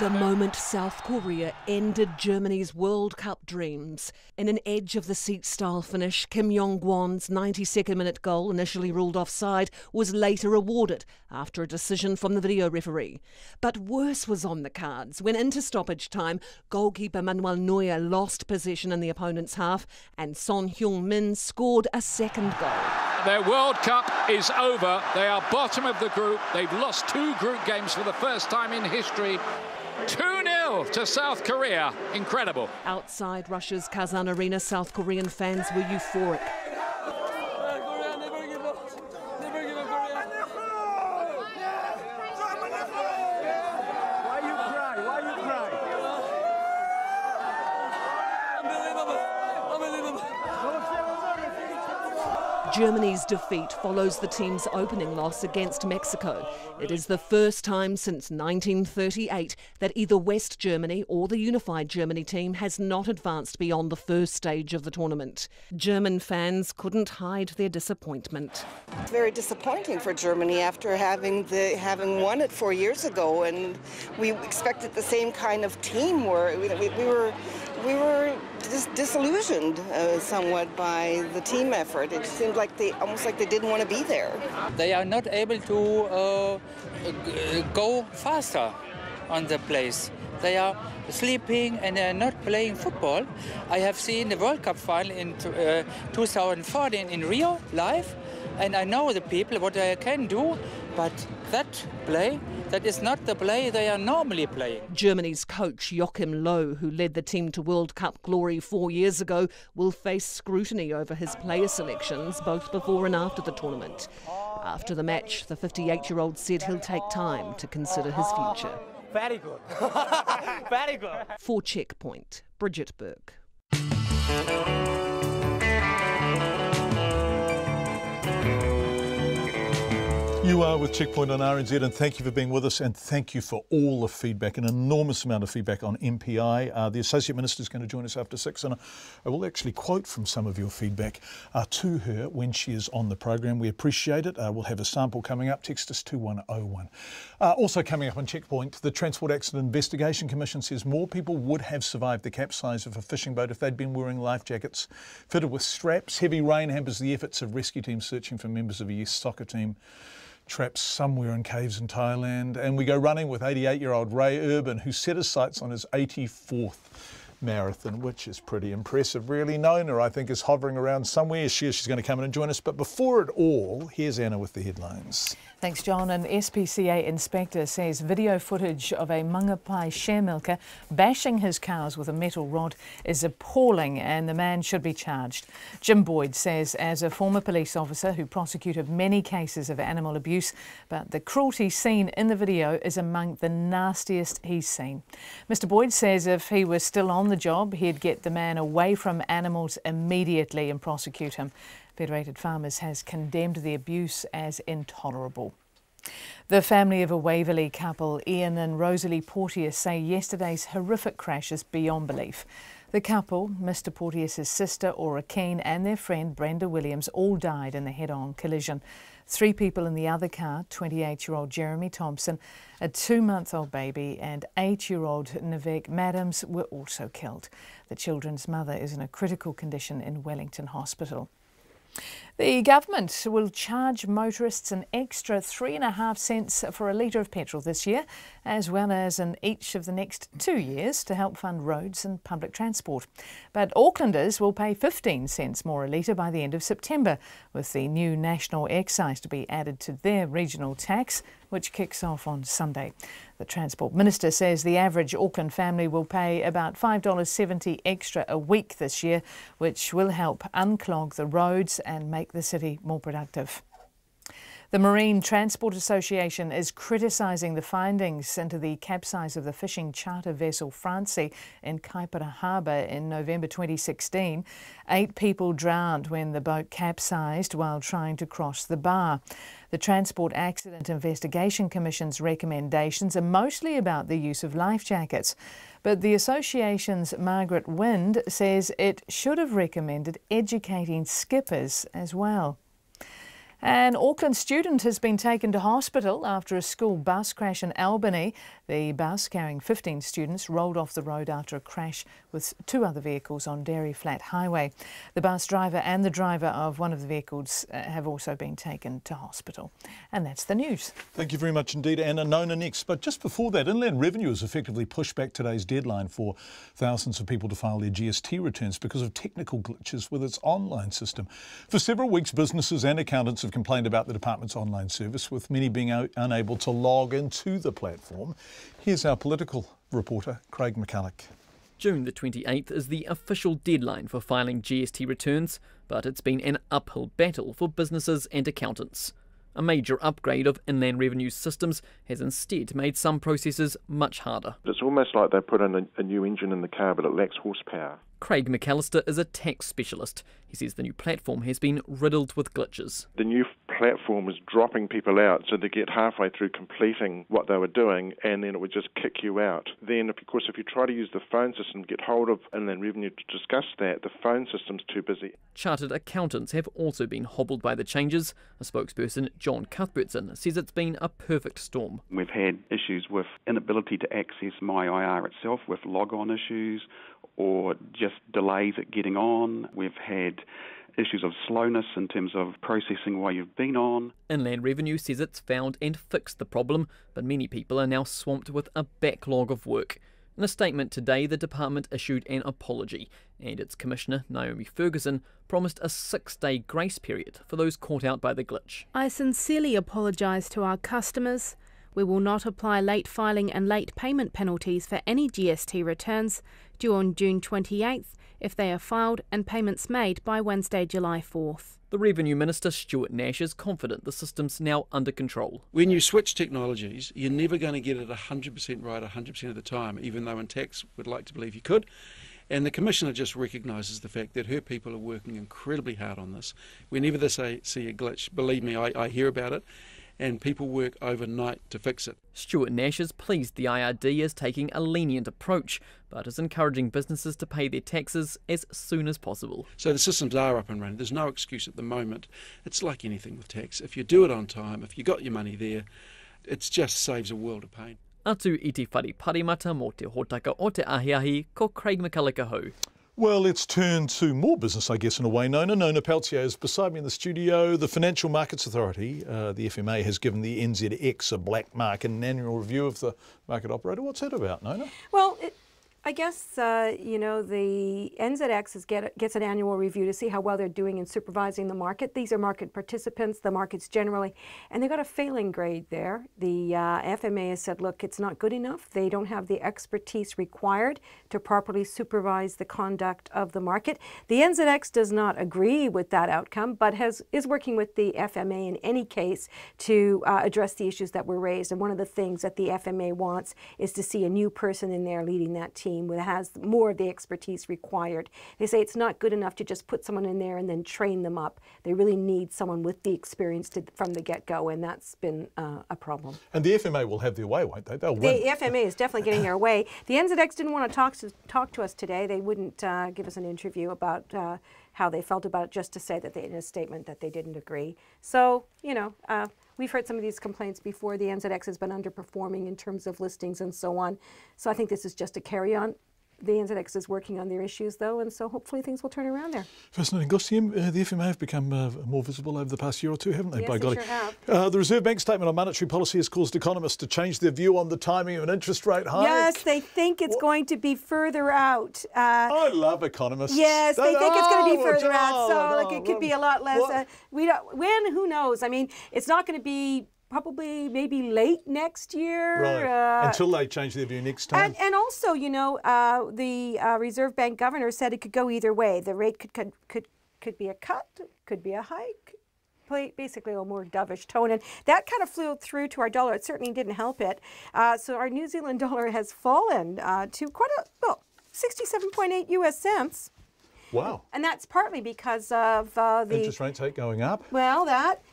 Speaker 12: The moment South Korea ended Germany's World Cup dreams. In an edge-of-the-seat style finish, Kim Yong-gwon's 92nd minute goal, initially ruled offside, was later awarded after a decision from the video referee. But worse was on the cards when, into stoppage time, goalkeeper Manuel Neuer lost possession in the opponent's half and Son Heung-min scored a second goal.
Speaker 24: Their World Cup is over. They are bottom of the group. They've lost 2 group games for the first time in history. 2-0 to South Korea. Incredible.
Speaker 12: Outside Russia's Kazan Arena, South Korean fans were euphoric. Germany's defeat follows the team's opening loss against Mexico. It is the first time since 1938 that either West Germany or the unified Germany team has not advanced beyond the first stage of the tournament. German fans couldn't hide their disappointment.
Speaker 25: It's very disappointing for Germany after having won it 4 years ago, and we expected the same kind of team where we were we were disillusioned somewhat by the team effort. It seemed like almost like they didn't want to be there.
Speaker 1: They are not able to go faster on the place. They are sleeping and they are not playing football. I have seen the World Cup final in 2014 in Rio live, and I know the people, what they can do, but that is not the play they are normally playing.
Speaker 12: Germany's coach Joachim Low, who led the team to World Cup glory 4 years ago, will face scrutiny over his player selections both before and after the tournament. After the match, the 58-year-old said he'll take time to consider his future.
Speaker 6: Very good. Very good.
Speaker 12: For Checkpoint, Bridget Burke.
Speaker 4: You are with Checkpoint on RNZ, and thank you for being with us, and thank you for all the feedback, an enormous amount of feedback on MPI. The Associate Minister is going to join us after 6, and I will actually quote from some of your feedback to her when she is on the program. We appreciate it. We'll have a sample coming up. Text us 2101. Also coming up on Checkpoint, the Transport Accident Investigation Commission says more people would have survived the capsize of a fishing boat if they'd been wearing life jackets fitted with straps. Heavy rain hampers the efforts of rescue teams searching for members of a youth soccer team trapped somewhere in caves in Thailand. And we go running with 88-year-old Ray Urban, who set his sights on his 84th marathon, which is pretty impressive, really. Nona, I think, is hovering around somewhere. She's going to come in and join us. But before it all, here's Anna with the headlines.
Speaker 5: Thanks, John. An SPCA inspector says video footage of a Mangapai share milker bashing his cows with a metal rod is appalling, and the man should be charged. Jim Boyd says, as a former police officer who prosecuted many cases of animal abuse, but the cruelty seen in the video is among the nastiest he's seen. Mr. Boyd says if he was still on the job, he'd get the man away from animals immediately and prosecute him. Federated Farmers has condemned the abuse as intolerable. The family of a Waverley couple, Ian and Rosalie Porteous, say yesterday's horrific crash is beyond belief. The couple, Mr. Porteous' sister Aura Keane and their friend Brenda Williams, all died in the head-on collision. 3 people in the other car, 28-year-old Jeremy Thompson, a 2-month-old baby and 8-year-old Nivek Madams were also killed. The children's mother is in a critical condition in Wellington Hospital. The government will charge motorists an extra 3.5 cents for a litre of petrol this year, as well as in each of the next 2 years to help fund roads and public transport. But Aucklanders will pay 15 cents more a litre by the end of September, with the new national excise to be added to their regional tax, which kicks off on Sunday. The Transport Minister says the average Auckland family will pay about $5.70 extra a week this year, which will help unclog the roads and make the city more productive. The Marine Transport Association is criticising the findings into the capsize of the fishing charter vessel Francie in Kaipara Harbour in November 2016. 8 people drowned when the boat capsized while trying to cross the bar. The Transport Accident Investigation Commission's recommendations are mostly about the use of life jackets, but the association's Margaret Wind says it should have recommended educating skippers as well. An Auckland student has been taken to hospital after a school bus crash in Albany. The bus carrying 15 students rolled off the road after a crash with 2 other vehicles on Dairy Flat Highway. The bus driver and the driver of one of the vehicles have also been taken to hospital. And that's the news.
Speaker 4: Thank you very much indeed, Anna. Nona next. But just before that, Inland Revenue has effectively pushed back today's deadline for thousands of people to file their GST returns because of technical glitches with its online system. For several weeks, businesses and accountants have complained about the department's online service, with many being unable to log into the platform. Here's our political reporter, Craig McCulloch.
Speaker 7: June the 28th is the official deadline for filing GST returns, but it's been an uphill battle for businesses and accountants. A major upgrade of Inland Revenue's systems has instead made some processes much harder.
Speaker 8: It's almost like they put in a new engine in the car, but it lacks horsepower.
Speaker 7: Craig McAllister is a tax specialist. He says the new platform has been riddled with glitches.
Speaker 8: The new platform was dropping people out, so they get halfway through completing what they were doing, and then it would just kick you out. Then, of course, if you try to use the phone system, get hold of Inland Revenue to discuss that, the phone system's too busy.
Speaker 7: Chartered accountants have also been hobbled by the changes. A spokesperson, John Cuthbertson, says it's been a perfect storm.
Speaker 9: We've had issues with inability to access MyIR itself, with log-on issues or just delays at getting on. We've had issues of slowness in terms of processing while you've been on.
Speaker 7: Inland Revenue says it's found and fixed the problem, but many people are now swamped with a backlog of work. In a statement today, the department issued an apology, and its commissioner, Naomi Ferguson, promised a 6-day grace period for those caught out by the glitch.
Speaker 10: I sincerely apologise to our customers. We will not apply late filing and late payment penalties for any GST returns due on June 28th if they are filed and payments made by Wednesday, July 4th.
Speaker 7: The Revenue Minister, Stuart Nash, is confident the system's now under control.
Speaker 11: When you switch technologies, you're never going to get it 100% right 100% of the time, even though in tax we'd like to believe you could. And the Commissioner just recognises the fact that her people are working incredibly hard on this. Whenever they see a glitch, believe me, I hear about it, and people work overnight to fix it.
Speaker 7: Stuart Nash is pleased the IRD is taking a lenient approach, but is encouraging businesses to pay their taxes as soon as possible.
Speaker 11: So the systems are up and running. There's no excuse at the moment. It's like anything with tax. If you do it on time, if you got your money there, it just saves a world of pain.
Speaker 7: Atu i te whare parimata mō te hōtaka o te ahiahi, ko Craig McCulloch ho.
Speaker 4: Well, let's turn to more business, I guess, in a way. Nona Peltier is beside me in the studio. The Financial Markets Authority, the FMA, has given the NZX a black mark in an annual review of the market operator. What's that about, Nona?
Speaker 13: Well, I guess, the NZX gets an annual review to see how well they're doing in supervising the market. These are market participants, the markets generally, and they got a failing grade there. The FMA has said, look, it's not good enough. They don't have the expertise required to properly supervise the conduct of the market. The NZX does not agree with that outcome, but is working with the FMA in any case to address the issues that were raised. And one of the things that the FMA wants is to see a new person in there leading that team that has more of the expertise required. They say it's not good enough to just put someone in there and then train them up. They really need someone with the experience from the get-go, and that's been a problem.
Speaker 4: And the FMA will have their way, won't they? They'll win.
Speaker 13: The FMA is definitely getting their way. The NZX didn't want to talk to us today. They wouldn't give us an interview about how they felt about it, just to say that in a statement that they didn't agree. So, we've heard some of these complaints before. The NZX has been underperforming in terms of listings and so on. So I think this is just a carry-on. The NZX is working on their issues, though, and so hopefully things will turn around there.
Speaker 4: Fascinating. Gostium, the FMA have become more visible over the past year or two, haven't they?
Speaker 13: Yes,
Speaker 4: by
Speaker 13: they
Speaker 4: golly.
Speaker 13: sure have.
Speaker 4: The Reserve Bank statement on monetary policy has caused economists to change their view on the timing of an interest rate hike.
Speaker 13: Yes, they think it's going to be further out.
Speaker 4: I love economists.
Speaker 13: Yes, they think it's going to be further out, so it could be a lot less. Who knows? I mean, it's not going to be probably maybe late next year.
Speaker 4: Right, until they change their view next time.
Speaker 13: And also, the Reserve Bank governor said it could go either way. The rate could be a cut, could be a hike, basically a more dovish tone. And that kind of flew through to our dollar. It certainly didn't help it. So our New Zealand dollar has fallen to quite 67.8 US cents.
Speaker 4: Wow.
Speaker 13: And that's partly because of the
Speaker 4: interest rates going up.
Speaker 13: Well,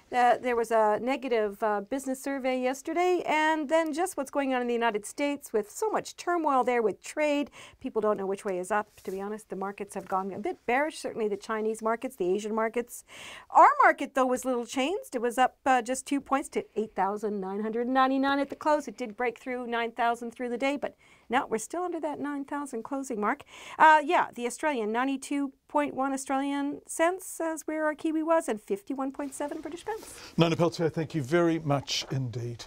Speaker 13: there was a negative business survey yesterday, and then just what's going on in the United States with so much turmoil there with trade. People don't know which way is up, to be honest. The markets have gone a bit bearish, certainly the Chinese markets, the Asian markets. Our market, though, was little changed. It was up just 2 points to 8,999 at the close. It did break through 9,000 through the day, but now we're still under that 9,000 closing mark. The Australian, 92.1 Australian cents as where our Kiwi was, and 51.7 British pounds.
Speaker 4: Nona Peltier, thank you very much indeed.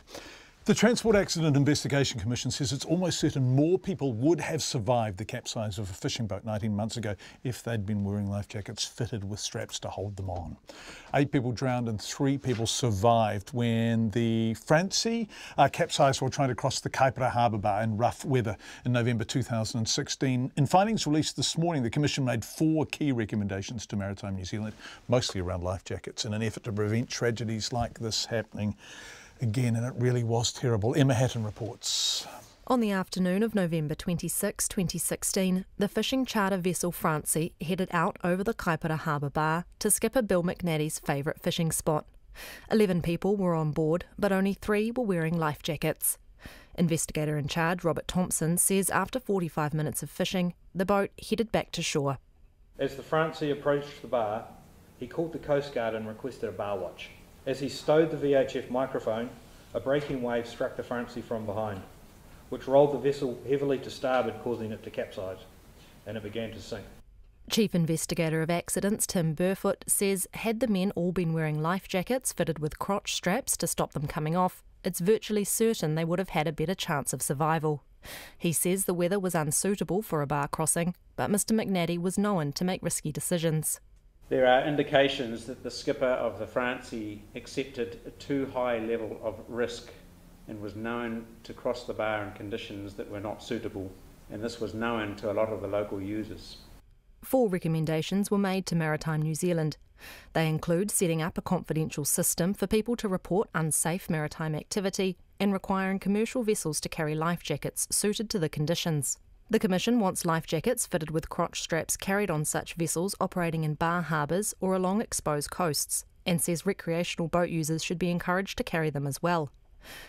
Speaker 4: The Transport Accident Investigation Commission says it's almost certain more people would have survived the capsize of a fishing boat 19 months ago if they'd been wearing life jackets fitted with straps to hold them on. 8 people drowned and 3 people survived when the Francie capsized while trying to cross the Kaipara Harbour Bar in rough weather in November 2016. In findings released this morning, the Commission made 4 key recommendations to Maritime New Zealand, mostly around life jackets, in an effort to prevent tragedies like this happening again, and it really was terrible. Emma Hatton reports.
Speaker 14: On the afternoon of November 26, 2016, the fishing charter vessel Francie headed out over the Kaipara Harbour Bar to skipper Bill McNatty's favourite fishing spot. 11 people were on board, but only 3 were wearing life jackets. Investigator in charge, Robert Thompson, says after 45 minutes of fishing, the boat headed back to shore.
Speaker 15: As the Francie approached the bar, he called the Coast Guard and requested a bar watch. As he stowed the VHF microphone, a breaking wave struck the Francie from behind, which rolled the vessel heavily to starboard, causing it to capsize, and it began to sink.
Speaker 14: Chief Investigator of Accidents Tim Burfoot says had the men all been wearing life jackets fitted with crotch straps to stop them coming off, it's virtually certain they would have had a better chance of survival. He says the weather was unsuitable for a bar crossing, but Mr McNaddy was known to make risky decisions.
Speaker 16: There are indications that the skipper of the Francie accepted a too high level of risk and was known to cross the bar in conditions that were not suitable, and this was known to a lot of the local users.
Speaker 14: 4 recommendations were made to Maritime New Zealand. They include setting up a confidential system for people to report unsafe maritime activity and requiring commercial vessels to carry life jackets suited to the conditions. The Commission wants life jackets fitted with crotch straps carried on such vessels operating in bar harbours or along exposed coasts, and says recreational boat users should be encouraged to carry them as well.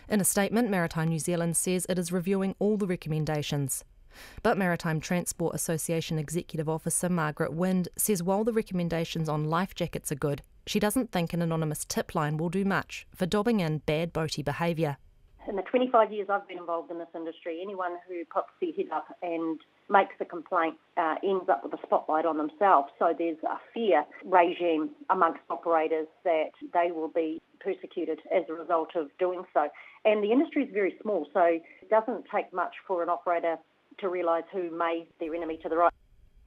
Speaker 14: In a statement, Maritime New Zealand says it is reviewing all the recommendations. But Maritime Transport Association Executive Officer Margaret Wind says while the recommendations on life jackets are good, she doesn't think an anonymous tip line will do much for dobbing in bad boaty behaviour.
Speaker 17: In the 25 years I've been involved in this industry, anyone who pops their head up and makes a complaint ends up with a spotlight on themselves. So there's a fear regime amongst operators that they will be persecuted as a result of doing so. And the industry is very small, so it doesn't take much for an operator to realise who may their enemy to the right.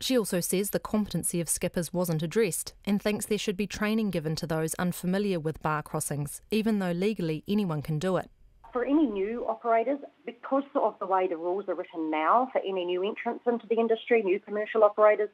Speaker 14: She also says the competency of skippers wasn't addressed and thinks there should be training given to those unfamiliar with bar crossings, even though legally anyone can do it.
Speaker 17: For any new operators, because of the way the rules are written now, for any new entrants into the industry, new commercial operators,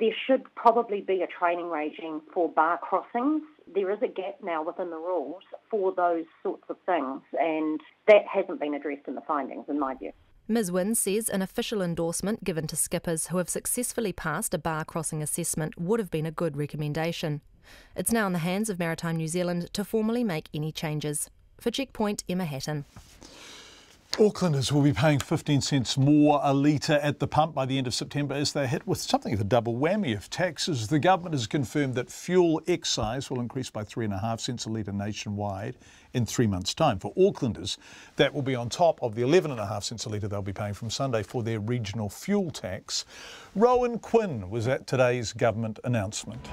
Speaker 17: there should probably be a training regime for bar crossings. There is a gap now within the rules for those sorts of things, and that hasn't been addressed in the findings, in my view.
Speaker 14: Ms Wynne says an official endorsement given to skippers who have successfully passed a bar crossing assessment would have been a good recommendation. It's now in the hands of Maritime New Zealand to formally make any changes. For Checkpoint, Emma Hatton.
Speaker 4: Aucklanders will be paying 15 cents more a litre at the pump by the end of September as they're hit with something of a double whammy of taxes. The government has confirmed that fuel excise will increase by 3.5 cents a litre nationwide in 3 months' time. For Aucklanders, that will be on top of the 11.5 cents a litre they'll be paying from Sunday for their regional fuel tax. Rowan Quinn was at today's government announcement.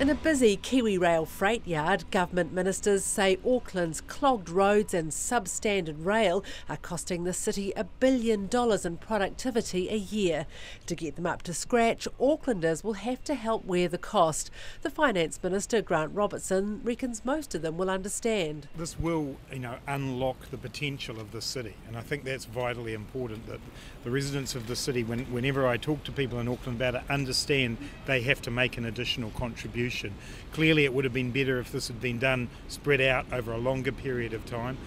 Speaker 18: In a busy Kiwi Rail freight yard, government ministers say Auckland's clogged roads and substandard rail are costing the city $1 billion in productivity a year. To get them up to scratch, Aucklanders will have to help wear the cost. The Finance Minister, Grant Robertson, reckons most of them will understand.
Speaker 19: This will, unlock the potential of the city, and I think that's vitally important that the residents of the city, whenever I talk to people in Auckland about it, understand they have to make an additional contribution. Clearly it would have been better if this had been done spread out over a longer period of time.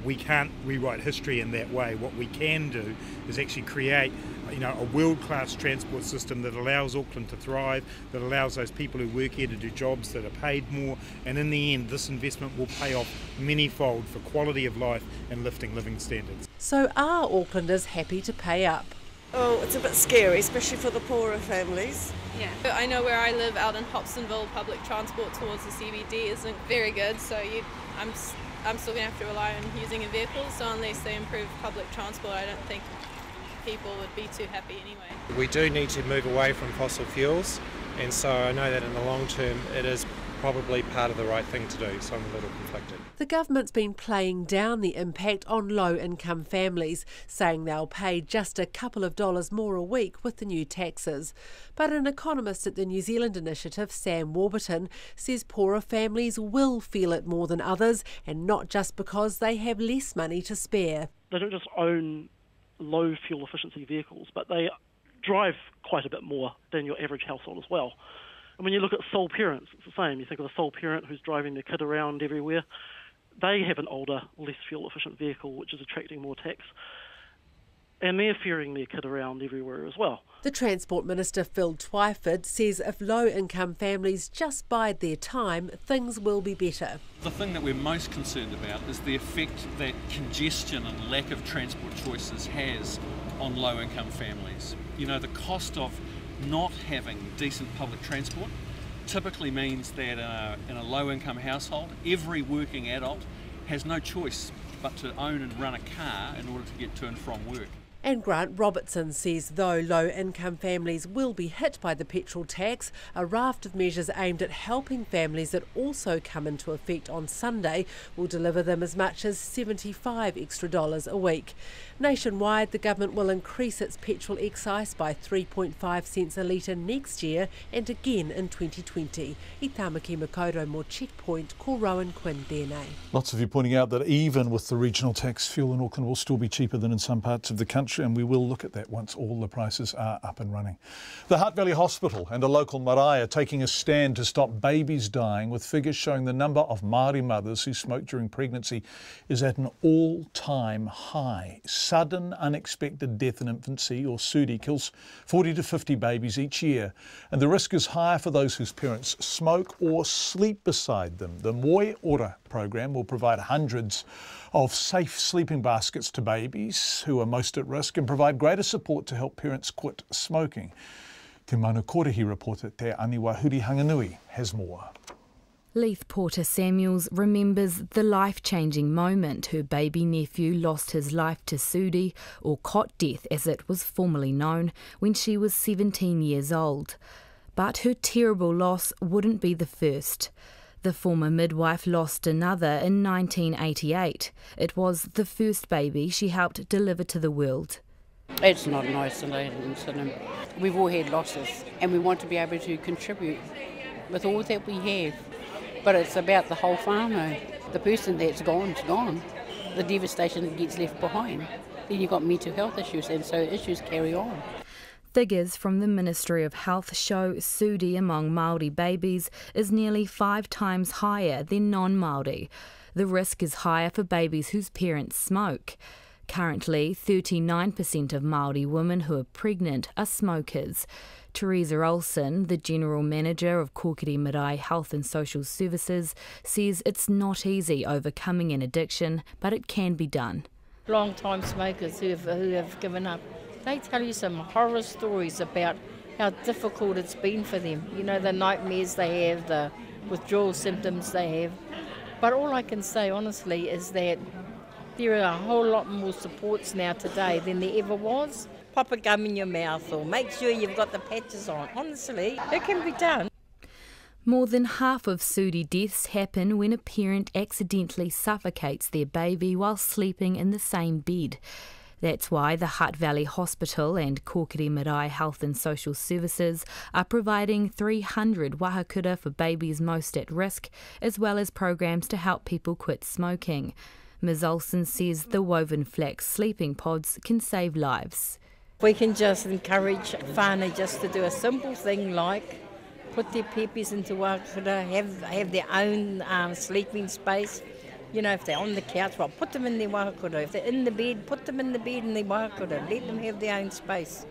Speaker 19: We can't rewrite history in that way. What we can do is actually create a world-class transport system that allows Auckland to thrive, that allows those people who work here to do jobs that are paid more, and in the end this investment will pay off many-fold for quality of life and lifting living standards.
Speaker 18: So are Aucklanders happy to pay up?
Speaker 26: Oh, it's a bit scary, especially for the poorer families.
Speaker 27: Yeah, I know where I live out in Hobsonville, public transport towards the CBD isn't very good, so I'm still going to have to rely on using a vehicle, so unless they improve public transport, I don't think people would be too happy anyway.
Speaker 28: We do need to move away from fossil fuels, and so I know that in the long term it is probably part of the right thing to do, so I'm a little conflicted.
Speaker 18: The government's been playing down the impact on low-income families, saying they'll pay just a couple of dollars more a week with the new taxes. But an economist at the New Zealand Initiative, Sam Warburton, says poorer families will feel it more than others, and not just because they have less money to spare.
Speaker 29: They don't just own low fuel efficiency vehicles, but they drive quite a bit more than your average household as well. And when you look at sole parents, it's the same. You think of a sole parent who's driving their kid around everywhere. They have an older, less fuel-efficient vehicle, which is attracting more tax. and they're ferrying their kid around everywhere as well.
Speaker 18: The Transport Minister, Phil Twyford, says if low-income families just bide their time, things will be better.
Speaker 1: The thing that we're most concerned about is the effect that congestion and lack of transport choices has on low-income families. You know, the cost of not having decent public transport typically means that in a low-income household, every working adult has no choice but to own and run a car in order to get to and from work.
Speaker 18: And Grant Robertson says though low-income families will be hit by the petrol tax, a raft of measures aimed at helping families that also come into effect on Sunday will deliver them as much as $75 extra a week. Nationwide, the government will increase its petrol excise by 3.5 cents a litre next year and again in 2020. I Tamaki Makaurau mō Checkpoint, ko Rowan Quinn tēnei.
Speaker 4: Lots of you pointing out that even with the regional tax, fuel in Auckland will still be cheaper than in some parts of the country, and we will look at that once all the prices are up and running. The Hutt Valley Hospital and a local marae are taking a stand to stop babies dying, with figures showing the number of Māori mothers who smoke during pregnancy is at an all-time high. Sudden unexpected death in infancy, or SUDI, kills 40 to 50 babies each year, and the risk is higher for those whose parents smoke or sleep beside them. The Moe Ora program will provide hundreds of safe sleeping baskets to babies who are most at risk and provide greater support to help parents quit smoking. Te Manu Korehi reporter Te Aniwa Huri Hanganui has more.
Speaker 14: Leith Porter Samuels remembers the life-changing moment her baby nephew lost his life to SUDI, or cot death as it was formerly known, when she was 17 years old. But her terrible loss wouldn't be the first. The former midwife lost another in 1988. It was the first baby she helped deliver to the world.
Speaker 2: It's not an isolated incident. We've all had losses and we want to be able to contribute with all that we have. But it's about the whole whānau. The person that's gone's gone. The devastation that gets left behind. Then you've got mental health issues, and so issues carry on.
Speaker 14: Figures from the Ministry of Health show SUDI among Māori babies is nearly 5 times higher than non-Māori. The risk is higher for babies whose parents smoke. Currently, 39% of Māori women who are pregnant are smokers. Teresa Olsen, the General Manager of Kokiri Marae Health and Social Services, says it's not easy overcoming an addiction, but it can be done.
Speaker 3: Long-time smokers who have given up, they tell you some horror stories about how difficult it's been for them. You know, the nightmares they have, the withdrawal symptoms they have. But all I can say, honestly, is that there are a whole lot more supports now today than there ever was. Pop a gum in your mouth or make sure you've got the patches on. Honestly, it can be done.
Speaker 14: More than half of SUDI deaths happen when a parent accidentally suffocates their baby while sleeping in the same bed. That's why the Hutt Valley Hospital and Kokiri Marae Health and Social Services are providing 300 wahakura for babies most at risk, as well as programs to help people quit smoking. Ms Olsen says the woven flax sleeping pods can save lives.
Speaker 3: We can just encourage whānau just to do a simple thing like put their pepes into wahakura, have their own sleeping space. You know, if they're on the couch, well, put them in their wahakura. If they're in the bed, put them in the bed in their wahakura. Let them have their own space.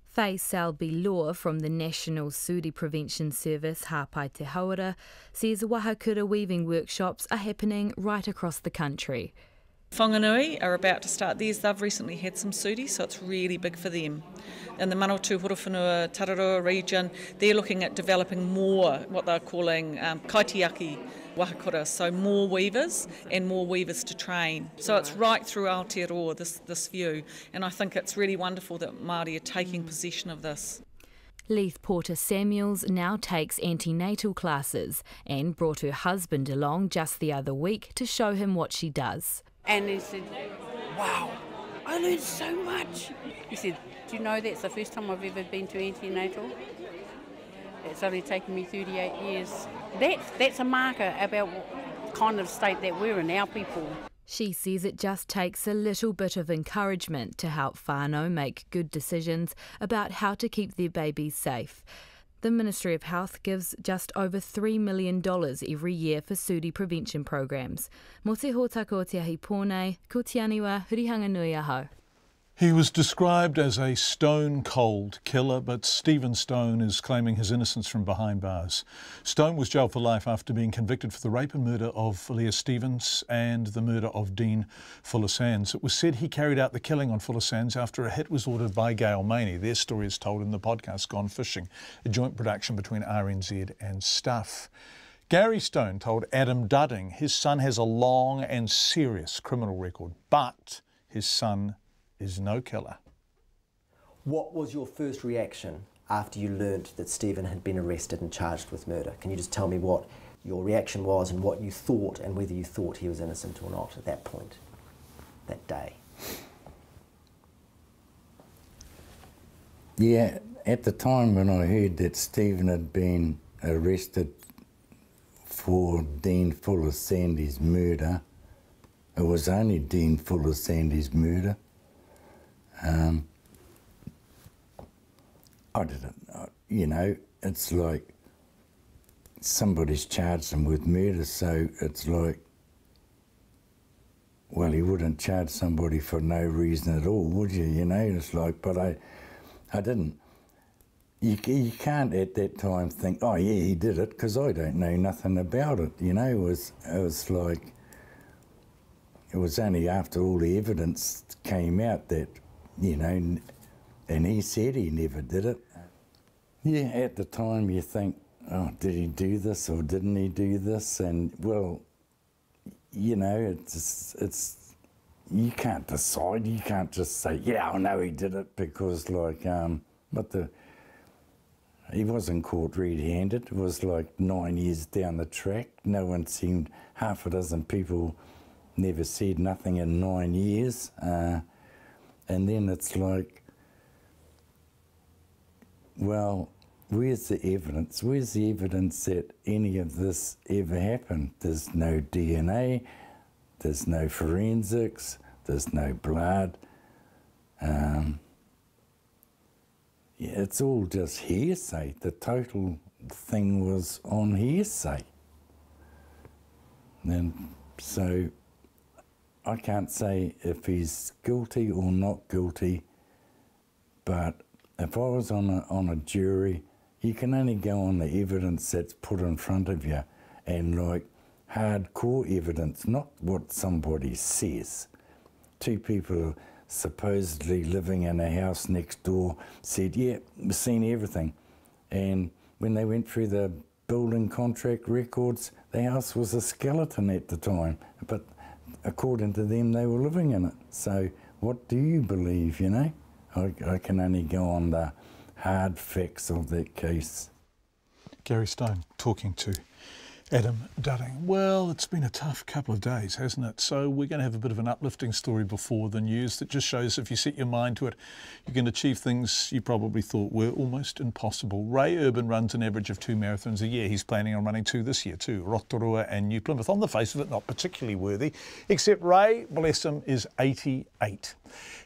Speaker 14: Faye Selby Law from the National SUDI Prevention Service, Hāpai Te Hauara, says wahakura weaving workshops are happening right across the country.
Speaker 20: Whanganui are about to start theirs. They've recently had some SUDI, so it's really big for them. In the Manawatu, Horowhenua, Tararua region, they're looking at developing more, what they're calling kaitiaki wahakura, so more weavers and more weavers to train. So it's right through Aotearoa, this view, and I think it's really wonderful that Māori are taking possession of this.
Speaker 14: Leith Porter Samuels now takes antenatal classes and brought her husband along just the other week to show him what she does.
Speaker 2: And he said, wow, I learned so much. He said, do you know that's the first time I've ever been to antenatal? It's only taken me 38 years. That's a marker about what kind of state that we're in, our people.
Speaker 14: She says it just takes a little bit of encouragement to help whānau make good decisions about how to keep their babies safe. The Ministry of Health gives just over $3 million every year for SUDI prevention programs. Mo te hōtaka o te ahi pōnei, ko te aniwa, huri hanganui ahau.
Speaker 4: He was described as a stone-cold killer, but Stephen Stone is claiming his innocence from behind bars. Stone was jailed for life after being convicted for the rape and murder of Leah Stevens and the murder of Dean Fuller Sands. It was said he carried out the killing on Fuller Sands after a hit was ordered by Gail Maney. Their story is told in the podcast Gone Fishing, a joint production between RNZ and Stuff. Gary Stone told Adam Dudding his son has a long and serious criminal record, but his son is no killer.
Speaker 5: What was your first reaction after you learnt that Stephen had been arrested and charged with murder? Can you just tell me what your reaction was and what you thought and whether you thought he was innocent or not at that point, that day?
Speaker 6: Yeah, at the time when I heard that Stephen had been arrested for Dean Fuller Sandy's murder, it was only Dean Fuller Sandy's murder. I didn't, you know, it's like somebody's charged him with murder, so it's like, well, he wouldn't charge somebody for no reason at all, would you? You know, it's like, but I didn't. You can't at that time think, oh yeah, he did it, because I don't know nothing about it. You know, it was like, it was only after all the evidence came out that, you know, and he said he never did it. Yeah, at the time you think, oh, did he do this or didn't he do this? And well, you know, it's you can't decide. You can't just say, yeah, I know he did it, because like, he wasn't caught red-handed. It was like 9 years down the track. No one seemed, half a dozen people never said nothing in 9 years. And then it's like, well, where's the evidence? Where's the evidence that any of this ever happened? There's no DNA, there's no forensics, there's no blood. Yeah, it's all just hearsay. The total thing was on hearsay. And so I can't say if he's guilty or not guilty, but if I was on a jury, you can only go on the evidence that's put in front of you, and like hardcore evidence, not what somebody says. Two people supposedly living in a house next door said, yeah, we've seen everything. And when they went through the building contract records, the house was a skeleton at the time, but according to them, they were living in it. So what do you believe, you know? I can only go on the hard facts of that case.
Speaker 4: Gary Stone talking to Adam Dudding. Well, it's been a tough couple of days, hasn't it? So we're going to have a bit of an uplifting story before the news that just shows if you set your mind to it, you can achieve things you probably thought were almost impossible. Ray Urban runs an average of 2 marathons a year. He's planning on running 2 this year too, Rotorua and New Plymouth. On the face of it, not particularly worthy, except Ray, bless him, is 88.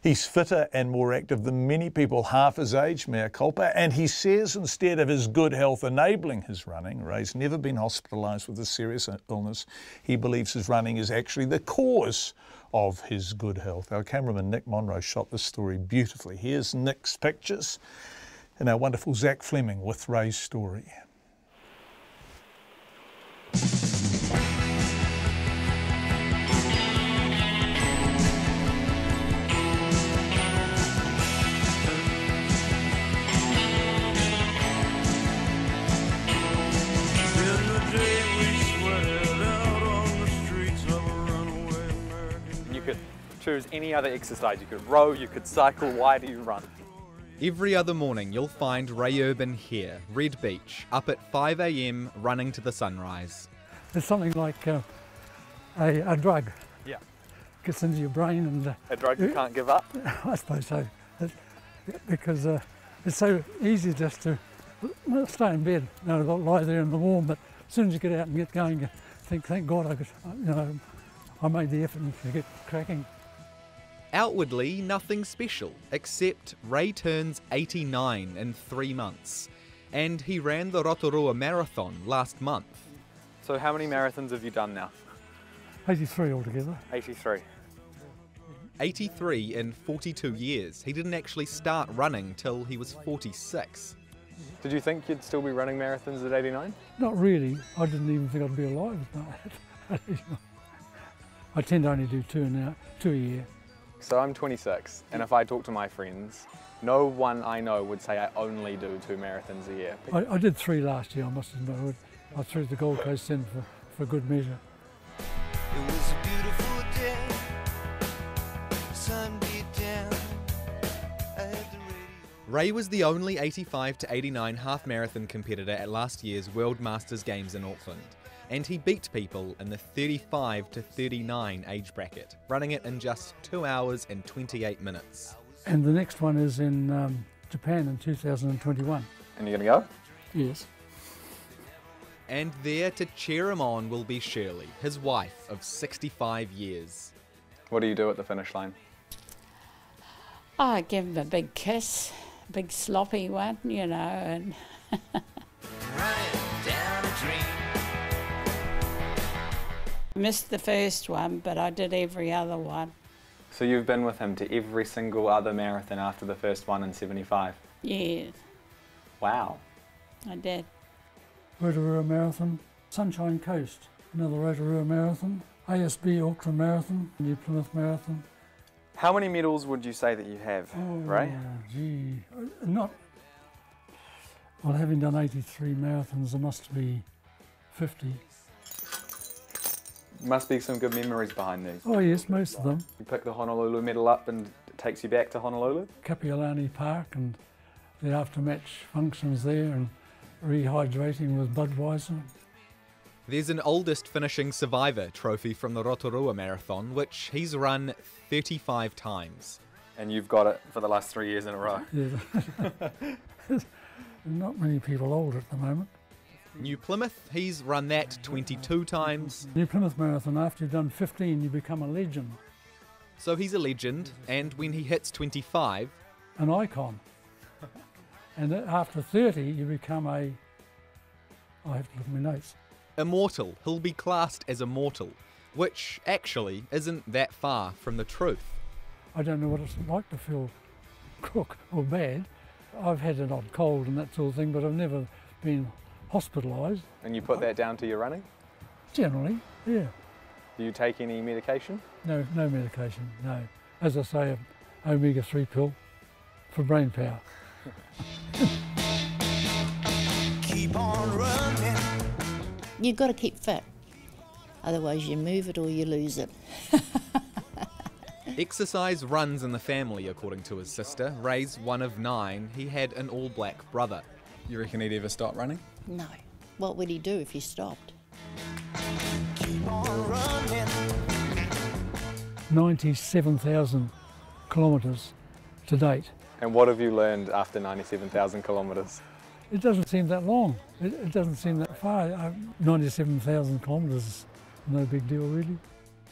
Speaker 4: He's fitter and more active than many people half his age, mea culpa, and he says instead of his good health enabling his running, Ray's never been hospitalised with a serious illness. He believes his running is actually the cause of his good health. Our cameraman Nick Monroe shot this story beautifully. Here's Nick's pictures and our wonderful Zach Fleming with Ray's story.
Speaker 8: Choose any other exercise. You could row, you could cycle. Why do you run?
Speaker 12: Every other morning you'll find Ray Urban here, Red Beach, up at 5 a.m. running to the sunrise.
Speaker 21: It's something like a drug.
Speaker 8: Yeah.
Speaker 21: Gets into your brain and...
Speaker 8: a drug you can't give up?
Speaker 21: I suppose so. Because it's so easy just to stay in bed, you know, lie there in the warm, but as soon as you get out and get going, you think, thank God I made the effort to get cracking.
Speaker 12: Outwardly, nothing special, except Ray turns 89 in 3 months, and he ran the Rotorua Marathon last month.
Speaker 8: So how many marathons have you done now?
Speaker 21: 83 altogether.
Speaker 8: 83.
Speaker 12: 83 in 42 years. He didn't actually start running till he was 46.
Speaker 8: Did you think you'd still be running marathons at 89?
Speaker 21: Not really. I didn't even think I'd be alive at that. I tend to only do two a year.
Speaker 8: So I'm 26, and if I talk to my friends, no one I know would say I only do 2 marathons a year.
Speaker 21: I did 3 last year, I must admit. I threw the Gold Coast in for good measure.
Speaker 7: It was a beautiful day, sun beat down. I had the radio.
Speaker 12: Ray was the only 85 to 89 half marathon competitor at last year's World Masters Games in Auckland, and he beat people in the 35 to 39 age bracket, running it in just 2 hours and 28 minutes.
Speaker 21: And the next one is in Japan in 2021.
Speaker 8: And you're going to go?
Speaker 21: Yes.
Speaker 12: And there to cheer him on will be Shirley, his wife of 65 years.
Speaker 8: What do you do at the finish line?
Speaker 2: I give him a big kiss, a big sloppy one, you know, and
Speaker 7: Down a dream.
Speaker 2: missed the first one, but I did every other one.
Speaker 8: So you've been with him to every single other marathon after the first one in 75?
Speaker 2: Yeah,
Speaker 8: Wow.
Speaker 2: I did.
Speaker 21: Rotorua Marathon, Sunshine Coast, another Rotorua Marathon, ASB Auckland Marathon, New Plymouth Marathon.
Speaker 8: How many medals would you say that you have, Ray?
Speaker 21: Gee, not. Well, having done 83 marathons, there must be 50.
Speaker 8: Must be some good memories behind these.
Speaker 21: Oh yes, most of them.
Speaker 8: You pick the Honolulu medal up and it takes you back to Honolulu?
Speaker 21: Kapiolani Park and the after-match functions there and rehydrating with Budweiser.
Speaker 12: There's an oldest finishing survivor trophy from the Rotorua Marathon, which he's run 35 times.
Speaker 8: And you've got it for the last 3 years in a row.
Speaker 21: Yeah. There's not many people older at the moment.
Speaker 12: New Plymouth, he's run that 22 times.
Speaker 21: New Plymouth Marathon, after you've done 15, you become a legend.
Speaker 12: So he's a legend, and when he hits 25...
Speaker 21: an icon. And after 30, you become I have to look at my notes.
Speaker 12: Immortal. He'll be classed as immortal, which actually isn't that far from the truth.
Speaker 21: I don't know what it's like to feel crook or bad. I've had an odd cold and that sort of thing, but I've never been hospitalised.
Speaker 8: And you put that down to your running?
Speaker 21: Generally, yeah.
Speaker 8: Do you take any medication?
Speaker 21: No medication, no. As I say, an omega-3 pill for brain power.
Speaker 7: Keep on running.
Speaker 9: You've got to keep fit, otherwise you move it or you lose it.
Speaker 12: Exercise runs in the family, according to his sister. Ray's one of 9. He had an all-black brother.
Speaker 8: You reckon he'd ever stop running?
Speaker 9: No. What would he do if he stopped?
Speaker 7: Keep on running.
Speaker 21: 97,000 kilometres to date.
Speaker 8: And what have you learned after 97,000 kilometres?
Speaker 21: It doesn't seem that long. It doesn't seem that far. 97,000 kilometres is no big deal, really.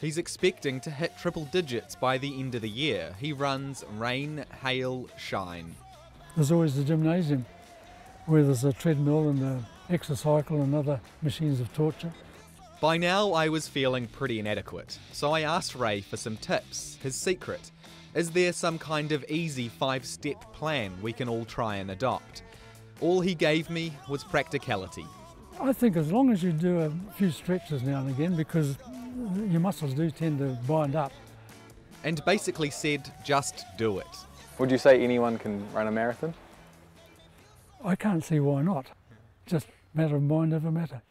Speaker 12: He's expecting to hit triple digits by the end of the year. He runs rain, hail, shine.
Speaker 21: There's always the gymnasium, where there's a treadmill and an exercycle and other machines of torture.
Speaker 12: By now, I was feeling pretty inadequate, so I asked Ray for some tips, his secret. Is there some kind of easy 5-step plan we can all try and adopt? All he gave me was practicality.
Speaker 21: I think as long as you do a few stretches now and again, because your muscles do tend to bind up.
Speaker 12: And basically said, just do it.
Speaker 8: Would you say anyone can run a marathon?
Speaker 21: I can't see why not. Just matter of mind over matter.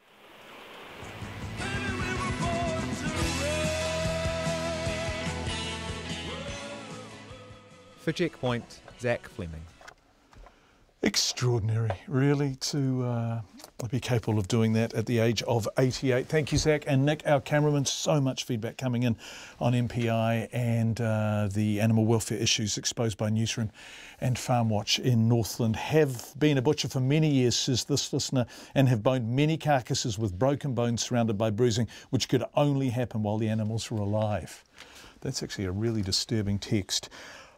Speaker 12: For Checkpoint, Zach Fleming.
Speaker 4: Extraordinary, really, to be capable of doing that at the age of 88. Thank you, Zach and Nick, our cameraman. So much feedback coming in on MPI and the animal welfare issues exposed by Newsroom and Farm Watch in Northland. Have been a butcher for many years, says this listener, and have boned many carcasses with broken bones surrounded by bruising, which could only happen while the animals were alive. That's actually a really disturbing text.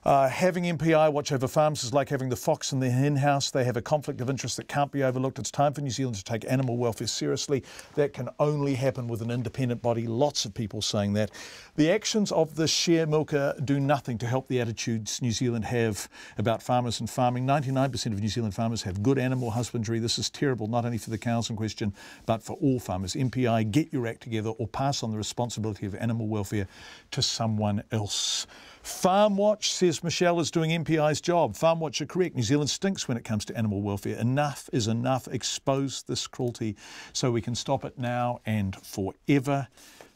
Speaker 4: Having MPI watch over farms is like having the fox in the hen house. They have a conflict of interest that can't be overlooked. It's time for New Zealand to take animal welfare seriously. That can only happen with an independent body. Lots of people saying that. The actions of the share milker do nothing to help the attitudes New Zealand have about farmers and farming. 99% of New Zealand farmers have good animal husbandry. This is terrible, not only for the cows in question, but for all farmers. MPI, get your act together or pass on the responsibility of animal welfare to someone else. Farm Watch says Michelle is doing MPI's job. Farm Watch are correct. New Zealand stinks when it comes to animal welfare. Enough is enough. Expose this cruelty so we can stop it now and forever.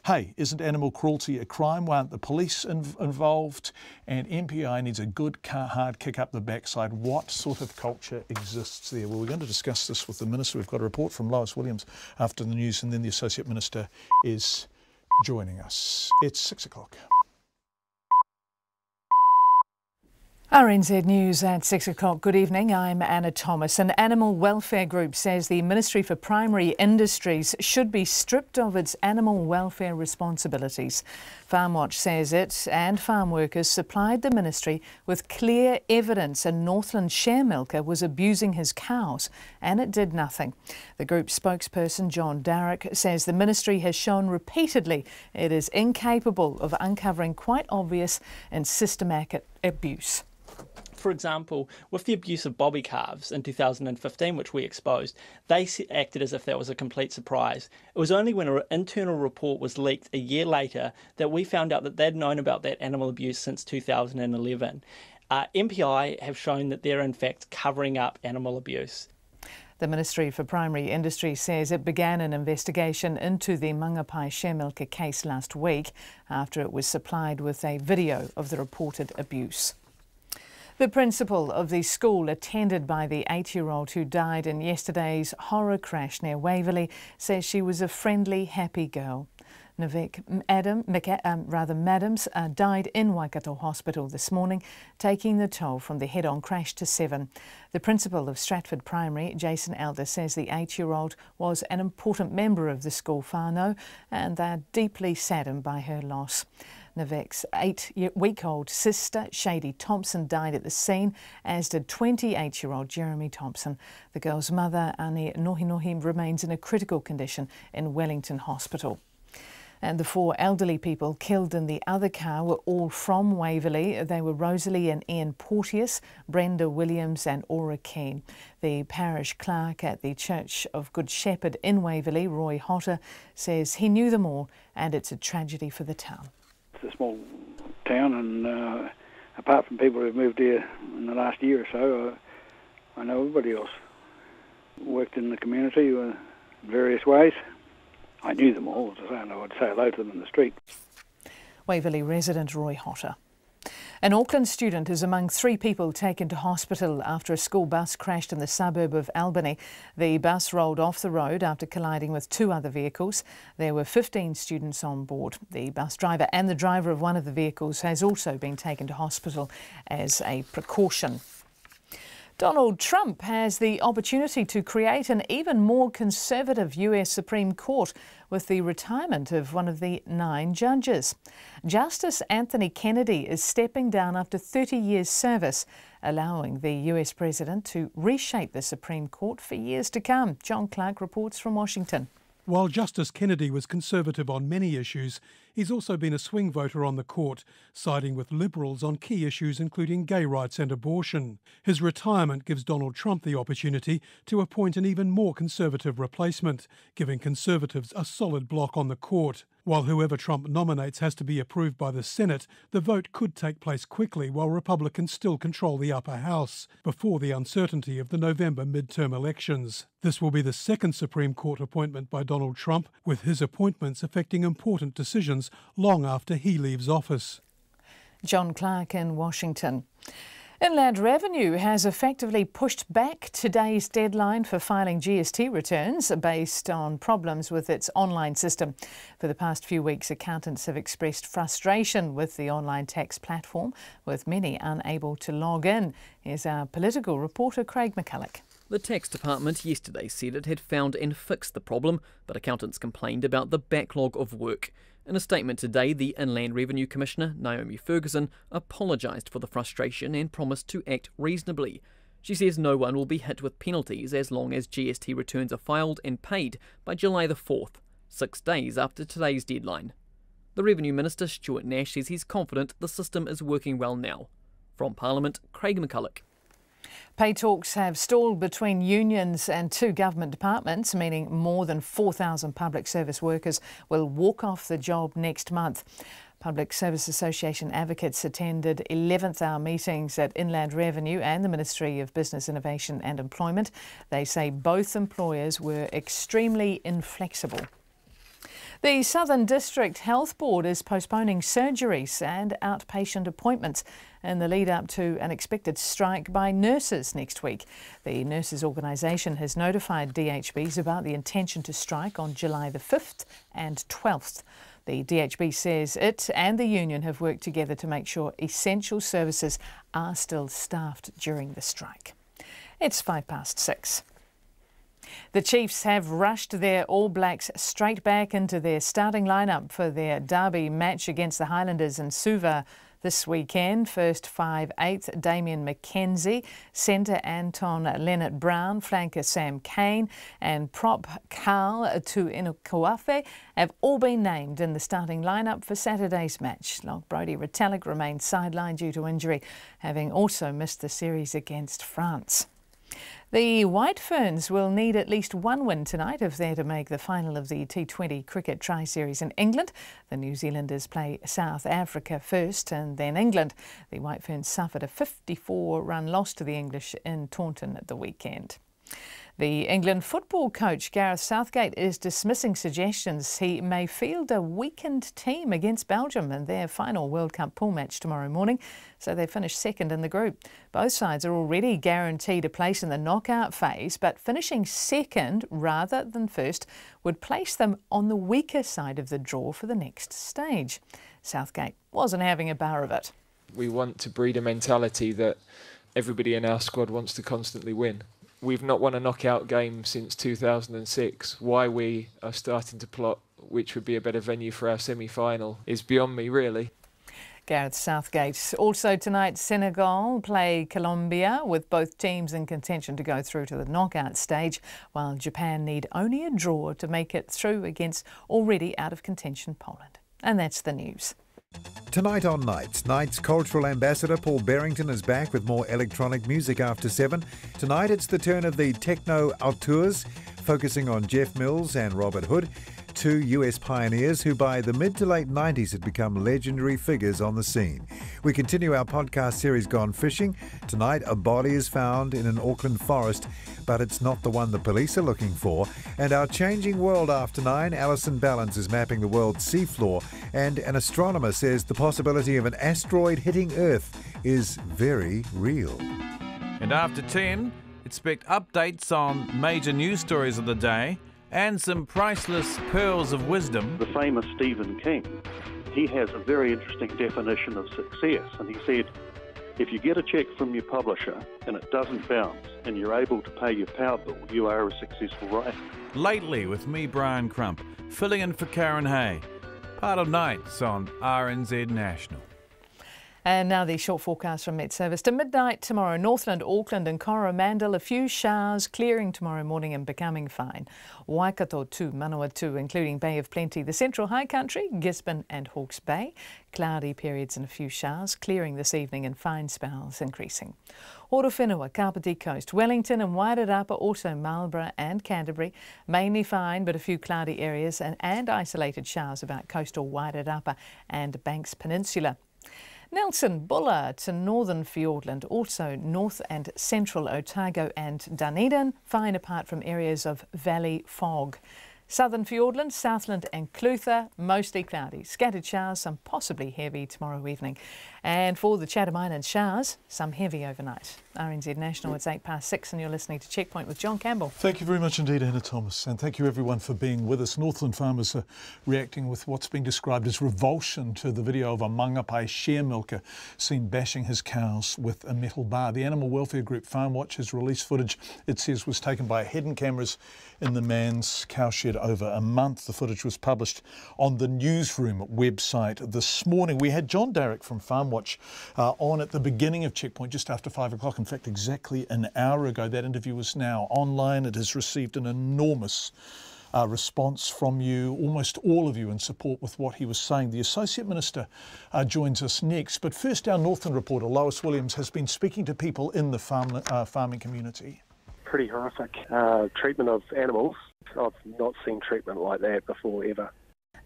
Speaker 4: Hey, isn't animal cruelty a crime? Why aren't the police involved? And MPI needs a good, hard kick up the backside. What sort of culture exists there? Well, we're going to discuss this with the Minister. We've got a report from Lois Williams after the news, and then the Associate Minister is joining us. It's 6 o'clock.
Speaker 10: RNZ News at 6 o'clock. Good evening, I'm Anna Thomas. An animal welfare group says the Ministry for Primary Industries should be stripped of its animal welfare responsibilities. Farm Watch says it and farm workers supplied the ministry with clear evidence a Northland share milker was abusing his cows, and it did nothing. The group's spokesperson, John Darroch, says the ministry has shown repeatedly it is incapable of uncovering quite obvious and systematic abuse.
Speaker 11: For example, with the abuse of bobby calves in 2015, which we exposed, they acted as if that was a complete surprise. It was only when an internal report was leaked a year later that we found out that they'd known about that animal abuse since 2011. MPI have shown that they're in fact covering up animal abuse.
Speaker 10: The Ministry for Primary Industry says it began an investigation into the Mangapai share milker case last week after it was supplied with a video of the reported abuse. The principal of the school attended by the 8-year-old who died in yesterday's horror crash near Waverley says she was a friendly, happy girl. Navek Madams died in Waikato Hospital this morning, taking the toll from the head-on crash to 7. The principal of Stratford Primary, Jason Elder, says the 8-year-old was an important member of the school whānau and they're deeply saddened by her loss. Navek's 8-week-old sister, Shady Thompson, died at the scene, as did 28-year-old Jeremy Thompson. The girl's mother, Ane Nohinohi, remains in a critical condition in Wellington Hospital. And the 4 elderly people killed in the other car were all from Waverley. They were Rosalie and Ian Porteous, Brenda Williams and Aura Keane. The parish clerk at the Church of Good Shepherd in Waverley, Roy Hotter, says he knew them all and it's a tragedy for the town.
Speaker 13: It's a small town, and apart from people who've moved here in the last year or so, I know everybody else. Worked in the community in various ways. I knew them all, as I say, and I would say hello to them in the street.
Speaker 10: Waverley resident Roy Hotter. An Auckland student is among 3 people taken to hospital after a school bus crashed in the suburb of Albany. The bus rolled off the road after colliding with 2 other vehicles. There were 15 students on board. The bus driver and the driver of one of the vehicles has also been taken to hospital as a precaution. Donald Trump has the opportunity to create an even more conservative US Supreme Court with the retirement of one of the 9 judges. Justice Anthony Kennedy is stepping down after 30 years' service, allowing the US President to reshape the Supreme Court for years to come. John Clark reports from Washington.
Speaker 15: While Justice Kennedy was conservative on many issues, he's also been a swing voter on the court, siding with Liberals on key issues including gay rights and abortion. His retirement gives Donald Trump the opportunity to appoint an even more conservative replacement, giving Conservatives a solid block on the court. While whoever Trump nominates has to be approved by the Senate, the vote could take place quickly while Republicans still control the upper house, before the uncertainty of the November midterm elections. This will be the 2nd Supreme Court appointment by Donald Trump, with his appointments affecting important decisions long after he leaves office.
Speaker 10: John Clark in Washington. Inland Revenue has effectively pushed back today's deadline for filing GST returns based on problems with its online system. For the past few weeks, accountants have expressed frustration with the online tax platform, with many unable to log in. Here's our political reporter Craig McCulloch.
Speaker 16: The Tax Department yesterday said it had found and fixed the problem, but accountants complained about the backlog of work. In a statement today, the Inland Revenue Commissioner, Naomi Ferguson, apologised for the frustration and promised to act reasonably. She says no one will be hit with penalties as long as GST returns are filed and paid by July the 4th, 6 days after today's deadline. The Revenue Minister, Stuart Nash, says he's confident the system is working well now. From Parliament, Craig McCulloch.
Speaker 10: Pay talks have stalled between unions and 2 government departments, meaning more than 4,000 public service workers will walk off the job next month. Public Service Association advocates attended 11th hour meetings at Inland Revenue and the Ministry of Business, Innovation and Employment. They say both employers were extremely inflexible. The Southern District Health Board is postponing surgeries and outpatient appointments in the lead up to an expected strike by nurses next week. The nurses' organisation has notified DHBs about the intention to strike on July the 5th and 12th. The DHB says it and the union have worked together to make sure essential services are still staffed during the strike. It's 6:05. The Chiefs have rushed their All Blacks straight back into their starting lineup for their derby match against the Highlanders in Suva this weekend. First 5/8 Damien McKenzie, centre Anton Leonard-Brown, flanker Sam Cane and prop Carl Tuinukuafe have all been named in the starting lineup for Saturday's match. Lock Brodie Retallick remained sidelined due to injury, having also missed the series against France. The White Ferns will need at least one win tonight if they're to make the final of the T20 Cricket Tri-Series in England. The New Zealanders play South Africa first and then England. The White Ferns suffered a 54-run loss to the English in Taunton at the weekend. The England football coach Gareth Southgate is dismissing suggestions he may field a weakened team against Belgium in their final World Cup pool match tomorrow morning, so they finish second in the group. Both sides are already guaranteed a place in the knockout phase, but finishing second rather than first would place them on the weaker side of the draw for the next stage. Southgate wasn't having a bar of it.
Speaker 17: We want to breed a mentality that everybody in our squad wants to constantly win. We've not won a knockout game since 2006. Why we are starting to plot which would be a better venue for our semi-final is beyond me, really.
Speaker 10: Gareth Southgate. Also tonight, Senegal play Colombia, with both teams in contention to go through to the knockout stage, while Japan need only a draw to make it through against already out of contention Poland. And that's the news.
Speaker 19: Tonight on Nights, Night's cultural ambassador Paul Berrington is back with more electronic music after 7. Tonight it's the turn of the techno auteurs, focusing on Jeff Mills and Robert Hood, 2 US pioneers who by the mid to late 90s had become legendary figures on the scene. We continue our podcast series Gone Fishing. Tonight a body is found in an Auckland forest, but it's not the one the police are looking for. And our changing world after 9, Alison Ballance is mapping the world's seafloor, and an astronomer says the possibility of an asteroid hitting Earth is very real.
Speaker 22: And after 10, expect updates on major news stories of the day and some priceless pearls of wisdom.
Speaker 23: The famous Stephen King, he has a very interesting definition of success, and he said, if you get a cheque from your publisher and it doesn't bounce and you're able to pay your power bill, you are a successful writer.
Speaker 22: Lately with me, Brian Crump, filling in for Karen Hay. Part of Nights on RNZ National.
Speaker 10: And now the short forecast from Met Service. To midnight tomorrow, Northland, Auckland and Coromandel, a few showers, clearing tomorrow morning and becoming fine. Waikato to Manawatu, including Bay of Plenty, the Central High Country, Gisborne and Hawke's Bay. Cloudy periods and a few showers, clearing this evening and fine spells increasing. Horowhenua, Kapiti Coast, Wellington and Wairarapa, also Marlborough and Canterbury. Mainly fine, but a few cloudy areas and isolated showers about coastal Wairarapa and Banks Peninsula. Nelson, Buller to northern Fiordland, also north and central Otago and Dunedin, fine apart from areas of valley fog. Southern Fiordland, Southland and Clutha, mostly cloudy. Scattered showers, some possibly heavy tomorrow evening. And for the Chatham Islands, showers, some heavy overnight. RNZ National, it's 6:08 and you're listening to Checkpoint with John Campbell.
Speaker 4: Thank you very much indeed, Anna Thomas, and thank you everyone for being with us. Northland farmers are reacting with what's being described as revulsion to the video of a Mangapai share milker seen bashing his cows with a metal bar. The animal welfare group Farm Watch has released footage it says was taken by hidden cameras in the man's cowshed over a month. The footage was published on the Newsroom website this morning. We had John Darrick from Farm Watch on at the beginning of Checkpoint, just after 5 o'clock. In fact, exactly an hour ago. That interview is now online. It has received an enormous response from you, almost all of you, in support with what he was saying. The Associate Minister joins us next. But first, our Northland reporter, Lois Williams, has been speaking to people in the farming community.
Speaker 1: Pretty horrific treatment of animals. I've not seen treatment like that before, ever.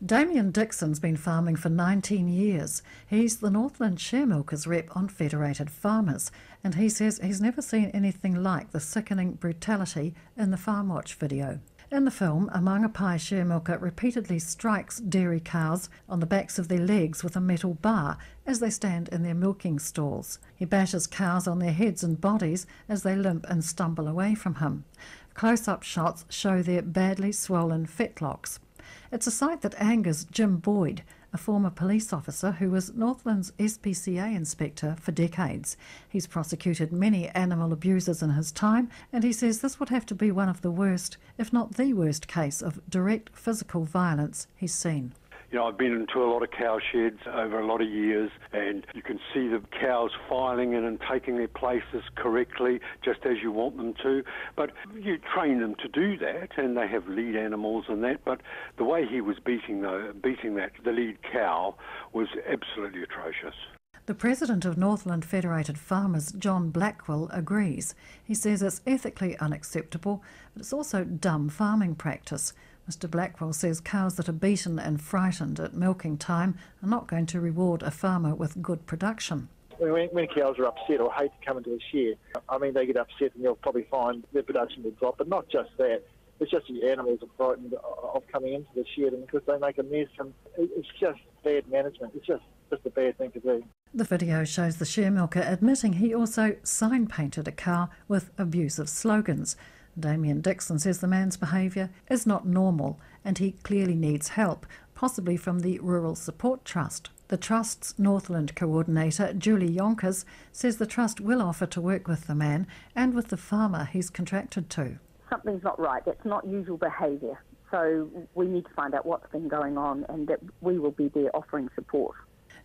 Speaker 3: Damien Dixon's been farming for 19 years. He's the Northland share milkers rep on Federated Farmers, and he says he's never seen anything like the sickening brutality in the Farm Watch video. In the film, a Mangapai share milker repeatedly strikes dairy cows on the backs of their legs with a metal bar as they stand in their milking stalls. He bashes cows on their heads and bodies as they limp and stumble away from him. Close-up shots show their badly swollen fetlocks. It's a sight that angers Jim Boyd, a former police officer who was Northland's SPCA inspector for decades. He's prosecuted many animal abusers in his time, and he says this would have to be one of the worst, if not the worst case of direct physical violence he's seen.
Speaker 18: You know, I've been into a lot of cow sheds over a lot of years, and you can see the cows filing in and taking their places correctly, just as you want them to. But you train them to do that, and they have lead animals and that. But the way he was beating the lead cow was absolutely atrocious.
Speaker 3: The president of Northland Federated Farmers, John Blackwell, agrees. He says it's ethically unacceptable, but it's also dumb farming practice. Mr Blackwell says cows that are beaten and frightened at milking time are not going to reward a farmer with good production.
Speaker 24: When cows are upset or hate to come into a shed, I mean, they get upset and you'll probably find their production will drop. But not just that, it's just the animals are frightened of coming into the shed, and because they make a mess, and it's just bad management. It's just a bad thing to do.
Speaker 3: The video shows the share milker admitting he also sign-painted a cow with abusive slogans. Damien Dixon says the man's behaviour is not normal and he clearly needs help, possibly from the Rural Support Trust. The Trust's Northland coordinator, Julie Yonkers, says the Trust will offer to work with the man and with the farmer he's contracted to.
Speaker 25: Something's not right. That's not usual behaviour. So we need to find out what's been going on, and that we will be there offering support.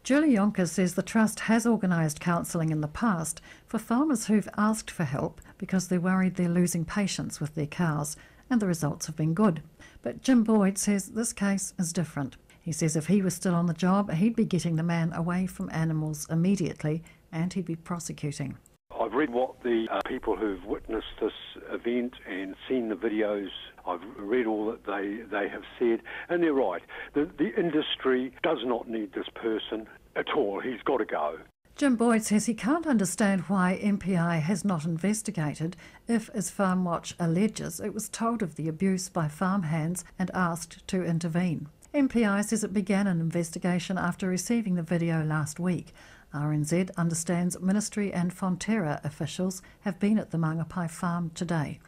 Speaker 3: Julie Yonkers says the Trust has organised counselling in the past for farmers who've asked for help because they're worried they're losing patience with their cows, and the results have been good. But Jim Boyd says this case is different. He says if he was still on the job, he'd be getting the man away from animals immediately, and he'd be prosecuting.
Speaker 18: I've read what the people who've witnessed this event and seen the videos, I've read all that they have said, and they're right. The industry does not need this person at all. He's got to go.
Speaker 3: Jim Boyd says he can't understand why MPI has not investigated if, as Farm Watch alleges, it was told of the abuse by farmhands and asked to intervene. MPI says it began an investigation after receiving the video last week. RNZ understands Ministry and Fonterra officials have been at the Mangapai farm today.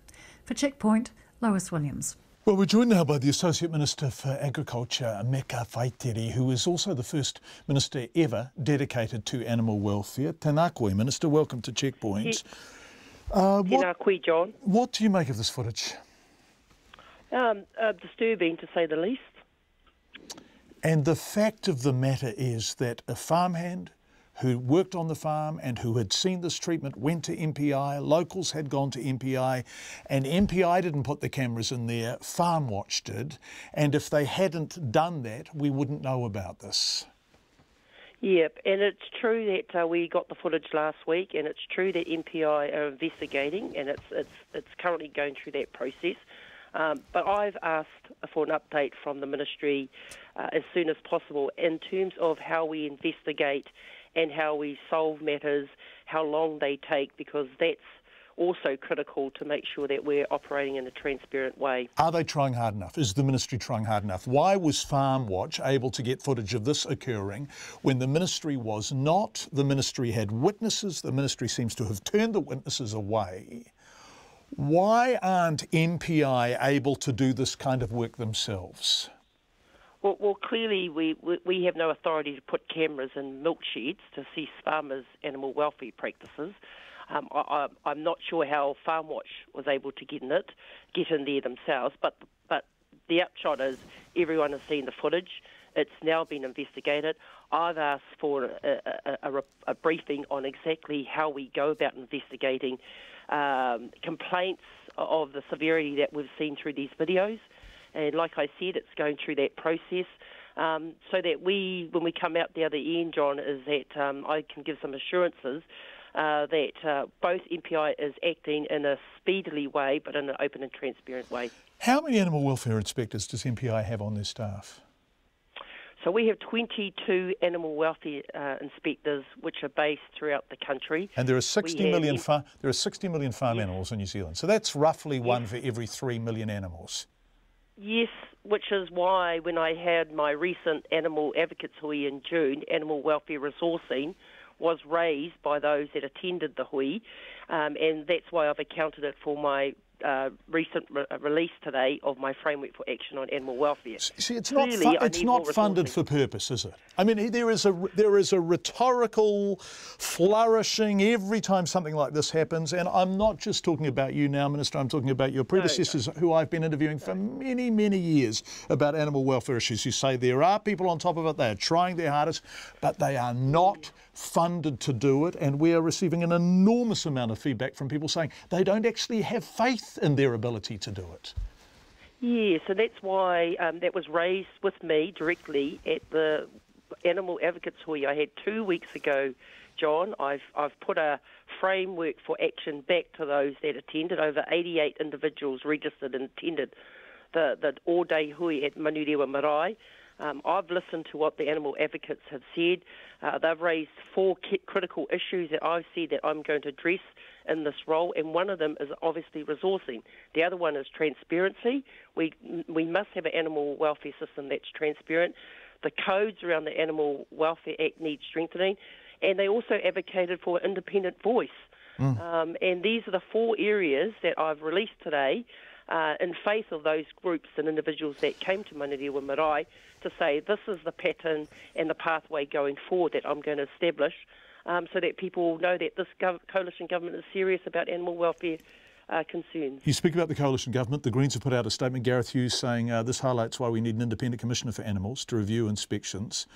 Speaker 3: For Checkpoint, Lois Williams.
Speaker 4: Well, we're joined now by the Associate Minister for Agriculture, Meka Whaitiri, who is also the first minister ever dedicated to animal welfare. Tēnā koe, Minister. Welcome to Checkpoint.
Speaker 26: Tēnā koe, John.
Speaker 4: What do you make of this footage?
Speaker 26: Disturbing, to say the least.
Speaker 4: And the fact of the matter is that a farmhand who worked on the farm and who had seen this treatment went to MPI, locals had gone to MPI, and MPI didn't put the cameras in there, Farm Watch did, and if they hadn't done that, we wouldn't know about this.
Speaker 26: Yep, and it's true that we got the footage last week, and it's true that MPI are investigating, and it's currently going through that process. But I've asked for an update from the Ministry as soon as possible in terms of how we investigate and how we solve matters, how long they take, because that's also critical to make sure that we're operating in a transparent way.
Speaker 4: Are they trying hard enough? Is the ministry trying hard enough? Why was Farm Watch able to get footage of this occurring when the ministry was not? The ministry had witnesses. The ministry seems to have turned the witnesses away. Why aren't MPI able to do this kind of work themselves?
Speaker 26: Well, clearly we have no authority to put cameras in milk sheds to assess farmers' animal welfare practices. I'm not sure how Farm Watch was able to get in there themselves, but the upshot is everyone has seen the footage. It's now been investigated. I've asked for a briefing on exactly how we go about investigating complaints of the severity that we've seen through these videos. And like I said, it's going through that process so that when we come out the other end, John, is that I can give some assurances that both MPI is acting in a speedily way, but in an open and transparent way.
Speaker 4: How many animal welfare inspectors does MPI have on their staff?
Speaker 26: So we have 22 animal welfare inspectors, which are based throughout the country.
Speaker 4: And there are 60 million farm animals in New Zealand. So that's roughly one for every 3 million animals.
Speaker 26: Yes, which is why when I had my recent Animal Advocates Hui in June, animal welfare resourcing was raised by those that attended the hui, and that's why I've accounted it for my recent release today of my framework for action on animal welfare.
Speaker 4: See, it's not funded for purpose, is it? I mean, there is a rhetorical flourishing every time something like this happens, and I'm not just talking about you now, Minister, I'm talking about your predecessors who I've been interviewing for many, many years about animal welfare issues. You say there are people on top of it, they are trying their hardest, but they are not funded to do it, and we are receiving an enormous amount of feedback from people saying they don't actually have faith in their ability to do it.
Speaker 26: Yeah, so that's why that was raised with me directly at the Animal Advocates Hui I had 2 weeks ago, John. I've put a framework for action back to those that attended. Over 88 individuals registered and attended the all-day hui at Ministerial Maritime. I've listened to what the animal advocates have said. They've raised 4 critical issues that I've said that I'm going to address in this role, and one of them is obviously resourcing. The other one is transparency. We must have an animal welfare system that's transparent. The codes around the Animal Welfare Act need strengthening, and they also advocated for an independent voice. And these are the 4 areas that I've released today in faith of those groups and individuals that came to Ministerial Marae to say this is the pattern and the pathway going forward that I'm going to establish so that people know that this coalition government is serious about animal welfare concerns. You
Speaker 4: speak about the coalition government. The Greens have put out a statement, Gareth Hughes, saying this highlights why we need an independent commissioner for animals to review inspections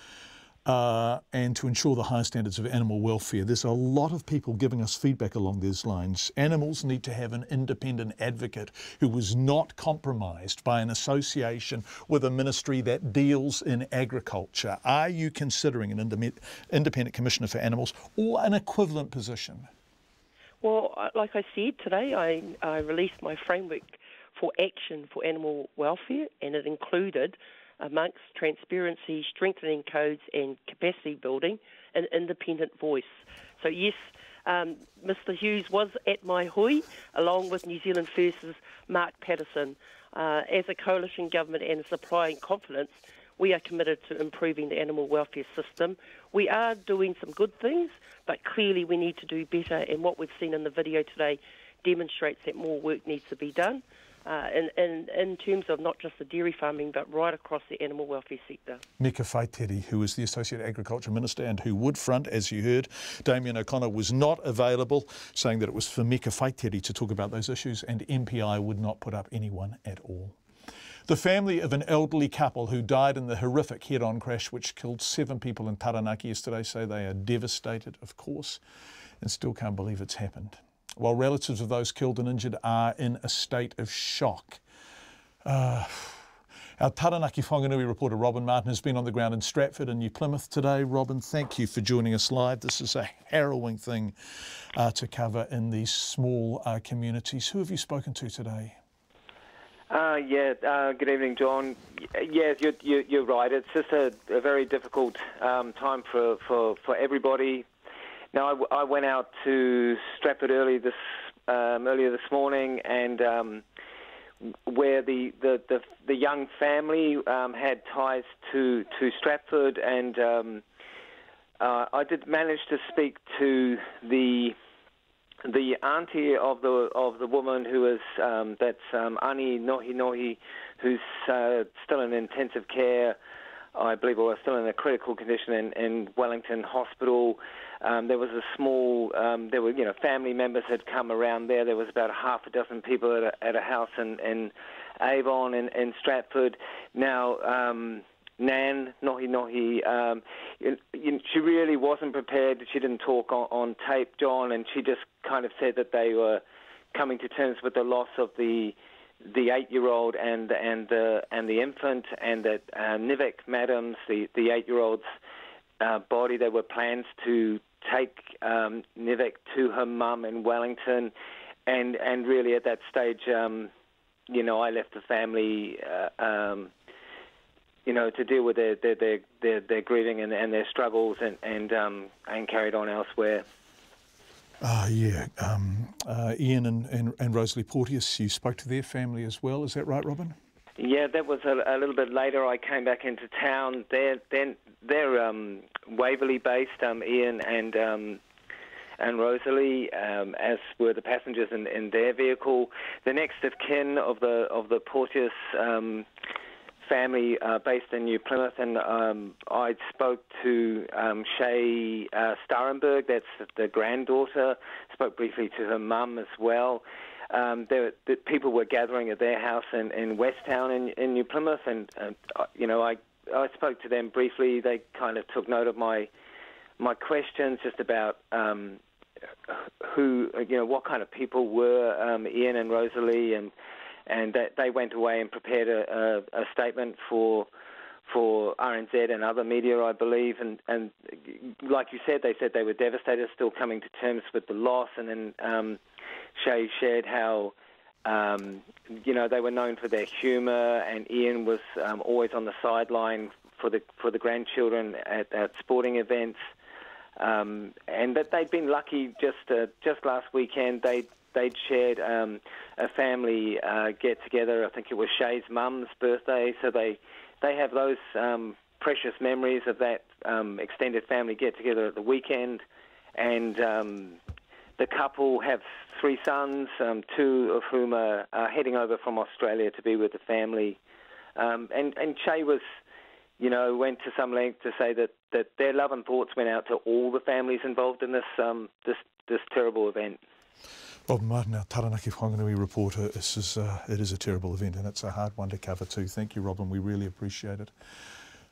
Speaker 4: and to ensure the high standards of animal welfare. There's a lot of people giving us feedback along these lines. Animals need to have an independent advocate who was not compromised by an association with a ministry that deals in agriculture. Are you considering an independent commissioner for animals or an equivalent position?
Speaker 26: Well, like I said today, I released my framework for action for animal welfare, and it included, amongst transparency, strengthening codes and capacity building, an independent voice. So yes, Mr Hughes was at my hui, along with New Zealand First's Mark Patterson. As a coalition government and supplying confidence, we are committed to improving the animal welfare system. We are doing some good things, but clearly we need to do better, and what we've seen in the video today demonstrates that more work needs to be done. In terms of not just the dairy farming, but right across the animal welfare sector.
Speaker 4: Mika Whaitiri, who is the Associate Agriculture Minister and who would front, as you heard. Damien O'Connor was not available, saying that it was for Mika Whaitiri to talk about those issues, and MPI would not put up anyone at all. The family of an elderly couple who died in the horrific head-on crash which killed 7 people in Taranaki yesterday say they are devastated, of course, and still can't believe it's happened, while relatives of those killed and injured are in a state of shock. Our Taranaki Whanganui reporter Robin Martin has been on the ground in Stratford and New Plymouth today. Robin, thank you for joining us live. This is a harrowing thing to cover in these small communities. Who have you spoken to today?
Speaker 2: Good evening, John. Yes, you're right. It's just a very difficult time for everybody. Now, I went out to Stratford early this earlier this morning, and where the young family had ties to Stratford, and I did manage to speak to the auntie of the woman who is that's Ani Nohi, who's still in intensive care, I believe, or still in a critical condition in Wellington Hospital. There was a small, there were, family members had come around there. There was about half a dozen people at a house in Avon in Stratford. Now, Nan Nohi, she really wasn't prepared. She didn't talk on tape, John, and she just kind of said that they were coming to terms with the loss of the 8-year-old and the infant, and that Nivek Madams, the 8-year-old's body, there were plans to take Nivek to her mum in Wellington, and really at that stage, I left the family, to deal with their grieving and their struggles, and carried on elsewhere.
Speaker 4: Ian and Rosalie Porteous, you spoke to their family as well, is that right, Robin?
Speaker 2: Yeah, that was a little bit later. I came back into town. They're Waverley based, Ian and Rosalie, as were the passengers in their vehicle. The next of kin of the Porteous family based in New Plymouth, and I spoke to Shay Starenberg, that's the granddaughter. Spoke briefly to her mum as well. The people were gathering at their house in Westtown in New Plymouth, and I spoke to them briefly. They kind of took note of my questions just about who, what kind of people were Ian and Rosalie, and that they went away and prepared a statement for RNZ and other media, I believe, and like you said, they said they were devastated, still coming to terms with the loss, and then Shay shared how they were known for their humour, and Ian was always on the sideline for the grandchildren at sporting events, and that they'd been lucky just last weekend. They'd shared a family get-together. I think it was Shay's mum's birthday, so they have those precious memories of that extended family get-together at the weekend. And the couple have 3 sons, 2 of whom are heading over from Australia to be with the family. And Shay was, went to some length to say that their love and thoughts went out to all the families involved in this terrible event.
Speaker 4: Robin Martin, our Taranaki Whanganui reporter. It is a terrible event, and it's a hard one to cover too. Thank you, Robin. We really appreciate it.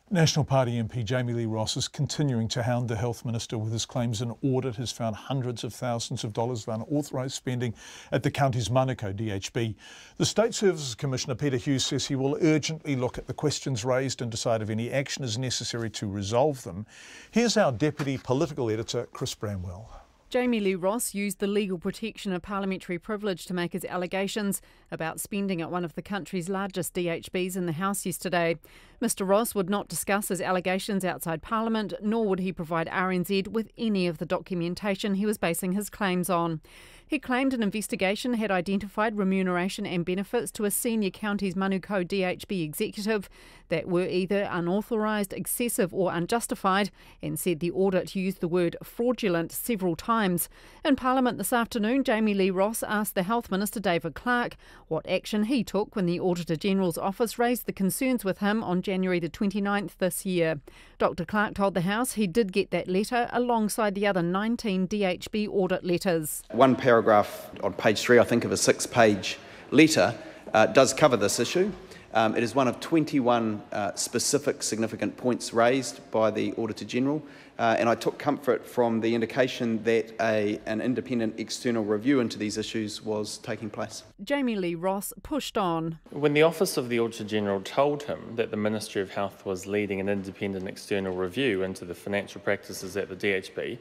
Speaker 4: National Party MP Jamie Lee Ross is continuing to hound the Health Minister with his claims an audit has found hundreds of thousands of dollars of unauthorised spending at the county's Manukau DHB. The State Services Commissioner Peter Hughes says he will urgently look at the questions raised and decide if any action is necessary to resolve them. Here's our Deputy Political Editor, Chris Bramwell.
Speaker 5: Jamie Lee Ross used the legal protection of parliamentary privilege to make his allegations about spending at one of the country's largest DHBs in the House yesterday. Mr Ross would not discuss his allegations outside Parliament, nor would he provide RNZ with any of the documentation he was basing his claims on. He claimed an investigation had identified remuneration and benefits to a senior county's Manukau DHB executive that were either unauthorised, excessive or unjustified, and said the audit used the word fraudulent several times. In Parliament this afternoon, Jamie Lee Ross asked the Health Minister David Clark what action he took when the Auditor-General's office raised the concerns with him on January the 29th this year. Dr Clark told the House he did get that letter alongside the other 19 DHB audit letters.
Speaker 6: One paragraph on page 3, I think, of a 6-page letter does cover this issue. It is one of 21 specific significant points raised by the Auditor-General, and I took comfort from the indication that an independent external review into these issues was taking place.
Speaker 5: Jamie Lee Ross pushed on.
Speaker 7: When the Office of the Auditor-General told him that the Ministry of Health was leading an independent external review into the financial practices at the DHB,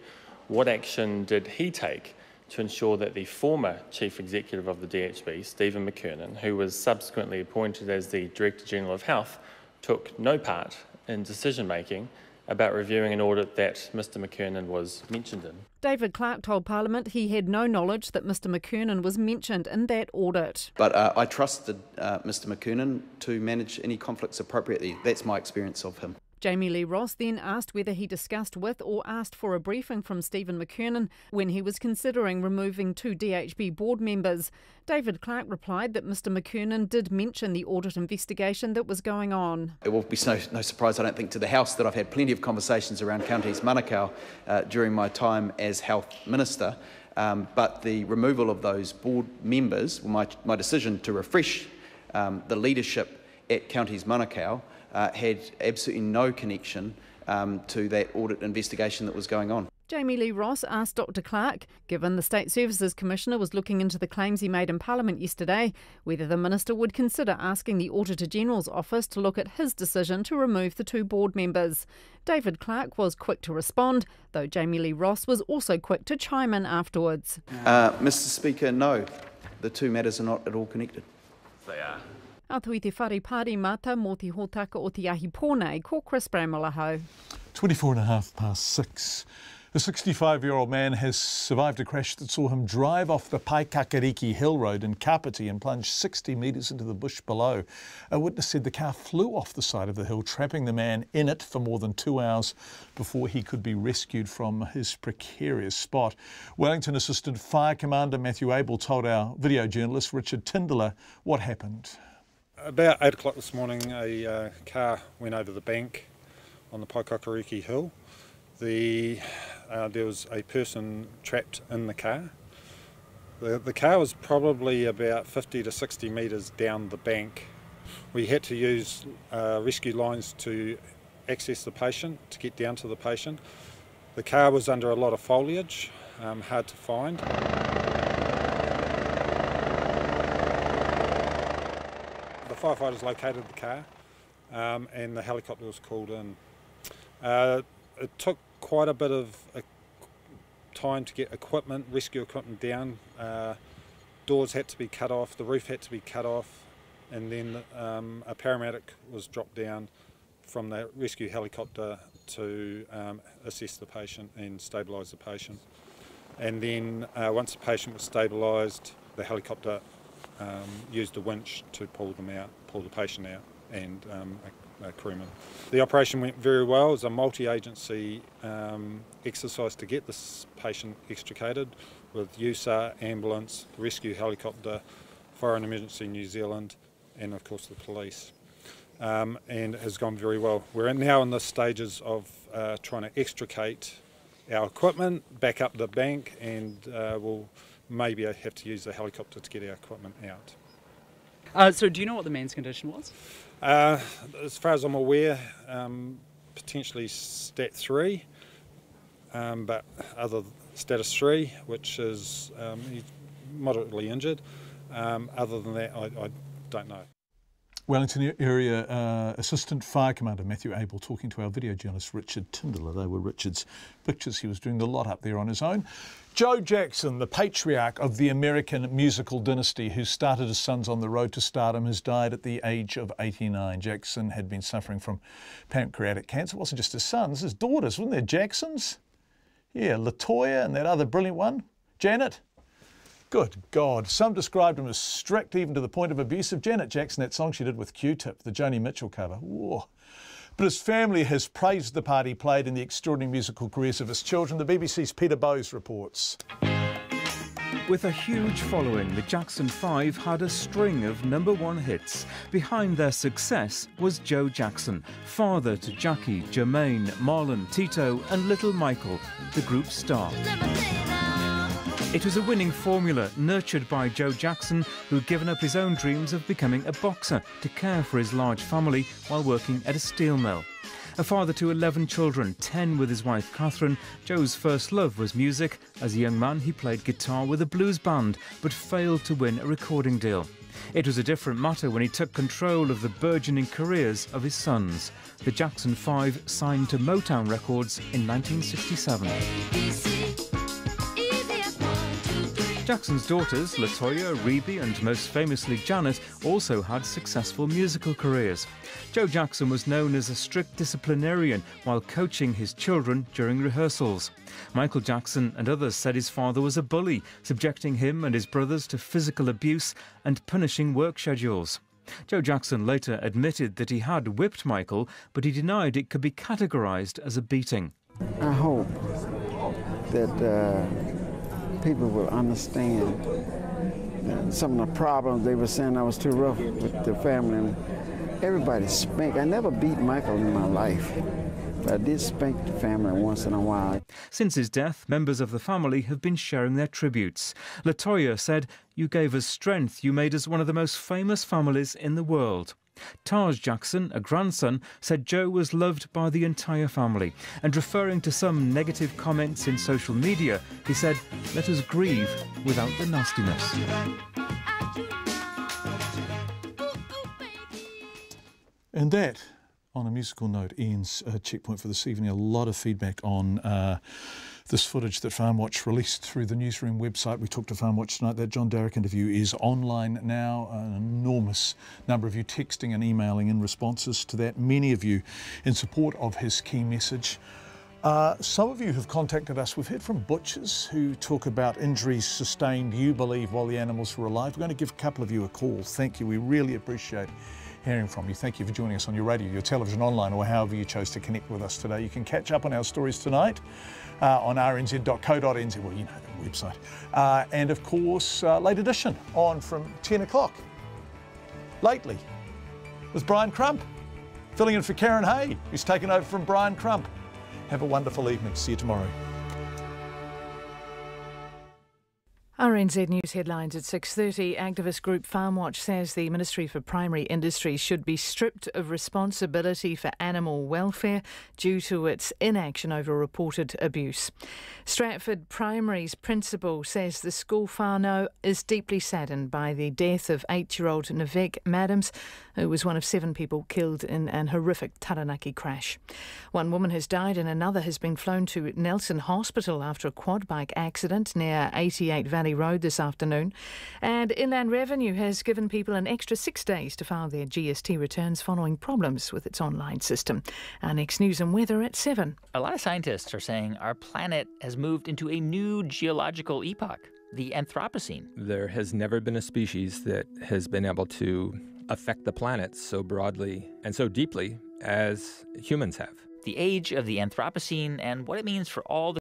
Speaker 7: what action did he take to ensure that the former Chief Executive of the DHB, Stephen McKernan, who was subsequently appointed as the Director-General of Health, took no part in decision-making about reviewing an audit that Mr McKernan was mentioned in.
Speaker 5: David Clark told Parliament he had no knowledge that Mr McKernan was mentioned in that audit.
Speaker 6: But I trusted Mr McKernan to manage any conflicts appropriately. That's my experience of him.
Speaker 5: Jamie Lee Ross then asked whether he discussed with or asked for a briefing from Stephen McKernan when he was considering removing 2 DHB board members. David Clark replied that Mr McKernan did mention the audit investigation that was going on.
Speaker 6: It will be no surprise, I don't think, to the House that I've had plenty of conversations around counties Manukau during my time as Health Minister, but the removal of those board members, my decision to refresh the leadership at counties Manukau, had absolutely no connection to that audit investigation that was going on.
Speaker 5: Jamie Lee Ross asked Dr Clark, given the State Services Commissioner was looking into the claims he made in Parliament yesterday, whether the Minister would consider asking the Auditor-General's office to look at his decision to remove the 2 board members. David Clark was quick to respond, though Jamie Lee Ross was also quick to chime in afterwards.
Speaker 6: Mr Speaker, no, the 2 matters are not at all connected.
Speaker 7: They are.
Speaker 5: A tui te whare pāri mata mō te hōtaka o te ahi pōnei, ko Chris Bramalaho.
Speaker 4: 6. A 65-year-old man has survived a crash that saw him drive off the Paikakariki Hill Road in Kapiti and plunge 60 metres into the bush below. A witness said the car flew off the side of the hill, trapping the man in it for more than 2 hours before he could be rescued from his precarious spot. Wellington Assistant Fire Commander Matthew Abel told our video journalist Richard Tindler what happened.
Speaker 8: About 8 o'clock this morning, a car went over the bank on the Paikakariki Hill. There was a person trapped in the car. The car was probably about 50 to 60 metres down the bank. We had to use rescue lines to access the patient, to get down to the patient. The car was under a lot of foliage, hard to find. The firefighters located the car and the helicopter was called in. It took quite a bit of time to get rescue equipment down. Doors had to be cut off, the roof had to be cut off, and then a paramedic was dropped down from the rescue helicopter to assess the patient and stabilise the patient. And then once the patient was stabilised, the helicopter used a winch to pull the patient out, and a crewman. The operation went very well. It was a multi-agency exercise to get this patient extricated with USAR, ambulance, the rescue helicopter, Fire and Emergency New Zealand, and of course the police. And it has gone very well. We're now in the stages of trying to extricate our equipment back up the bank, and we'll maybe have to use the helicopter to get our equipment out.
Speaker 9: So do you know what the man's condition was?
Speaker 8: As far as I'm aware, potentially stat 3, but other status 3, which is he's moderately injured. Other than that, I don't know.
Speaker 4: Wellington Area Assistant Fire Commander Matthew Abel talking to our video journalist Richard Tindler. They were Richard's pictures. He was doing the lot up there on his own. Joe Jackson, the patriarch of the American musical dynasty who started his sons on the road to stardom, has died at the age of 89. Jackson had been suffering from pancreatic cancer. It wasn't just his sons, his daughters, wasn't there? Jacksons? Yeah, LaToya and that other brilliant one, Janet. Good God. Some described him as strict, even to the point of abusive. Janet Jackson, that song she did with Q-Tip, the Joni Mitchell cover. Whoa. But his family has praised the part he played in the extraordinary musical careers of his children. The BBC's Peter Bowes reports.
Speaker 12: With a huge following, the Jackson 5 had a string of #1 hits. Behind their success was Joe Jackson, father to Jackie, Jermaine, Marlon, Tito and little Michael, the group's star. It was a winning formula, nurtured by Joe Jackson, who'd given up his own dreams of becoming a boxer to care for his large family while working at a steel mill. A father to 11 children, 10 with his wife Catherine, Joe's first love was music. As a young man, he played guitar with a blues band, but failed to win a recording deal. It was a different matter when he took control of the burgeoning careers of his sons. The Jackson 5 signed to Motown Records in 1967. Jackson's daughters, Latoya, Rebe and most famously Janet, also had successful musical careers. Joe Jackson was known as a strict disciplinarian while coaching his children during rehearsals. Michael Jackson and others said his father was a bully, subjecting him and his brothers to physical abuse and punishing work schedules. Joe Jackson later admitted that he had whipped Michael, but he denied it could be categorised as a beating.
Speaker 9: I hope that people will understand some of the problems. They were saying I was too rough with the family. Everybody spanked. I never beat Michael in my life, but I did spank the family once in a while.
Speaker 12: Since his death, members of the family have been sharing their tributes. Latoya said, "You gave us strength. You made us one of the most famous families in the world." Taj Jackson, a grandson, said Joe was loved by the entire family. And referring to some negative comments in social media, he said, "Let us grieve without the nastiness."
Speaker 4: And that, on a musical note, ends Checkpoint for this evening. A lot of feedback on this footage that FarmWatch released through the newsroom website. We talked to FarmWatch tonight. That John Darrick interview is online now. An enormous number of you texting and emailing in responses to that. Many of you in support of his key message. Some of you have contacted us. We've heard from butchers who talk about injuries sustained, you believe, while the animals were alive. We're going to give a couple of you a call. Thank you. We really appreciate hearing from you. Thank you for joining us on your radio, your television, online, or however you chose to connect with us today. You can catch up on our stories tonight on rnz.co.nz, well, you know the website. And of course, late edition on from 10 o'clock. Lately, with Brian Crump, filling in for Karen Hay, who's taken over from Brian Crump. Have a wonderful evening. See you tomorrow.
Speaker 10: RNZ News headlines at 6:30. Activist group FarmWatch says the Ministry for Primary Industries should be stripped of responsibility for animal welfare due to its inaction over reported abuse. Stratford Primary's principal says the school whānau is deeply saddened by the death of 8-year-old Nivek Madams, who was one of 7 people killed in an horrific Taranaki crash. One woman has died and another has been flown to Nelson Hospital after a quad bike accident near 88 Valley Road this afternoon. And Inland Revenue has given people an extra 6 days to file their GST returns following problems with its online system. Our next news and weather at 7.
Speaker 11: A lot of scientists are saying our planet has moved into a new geological epoch, the Anthropocene.
Speaker 13: There has never been a species that has been able to affect the planet so broadly and so deeply as humans have.
Speaker 11: The age of the Anthropocene and what it means for all the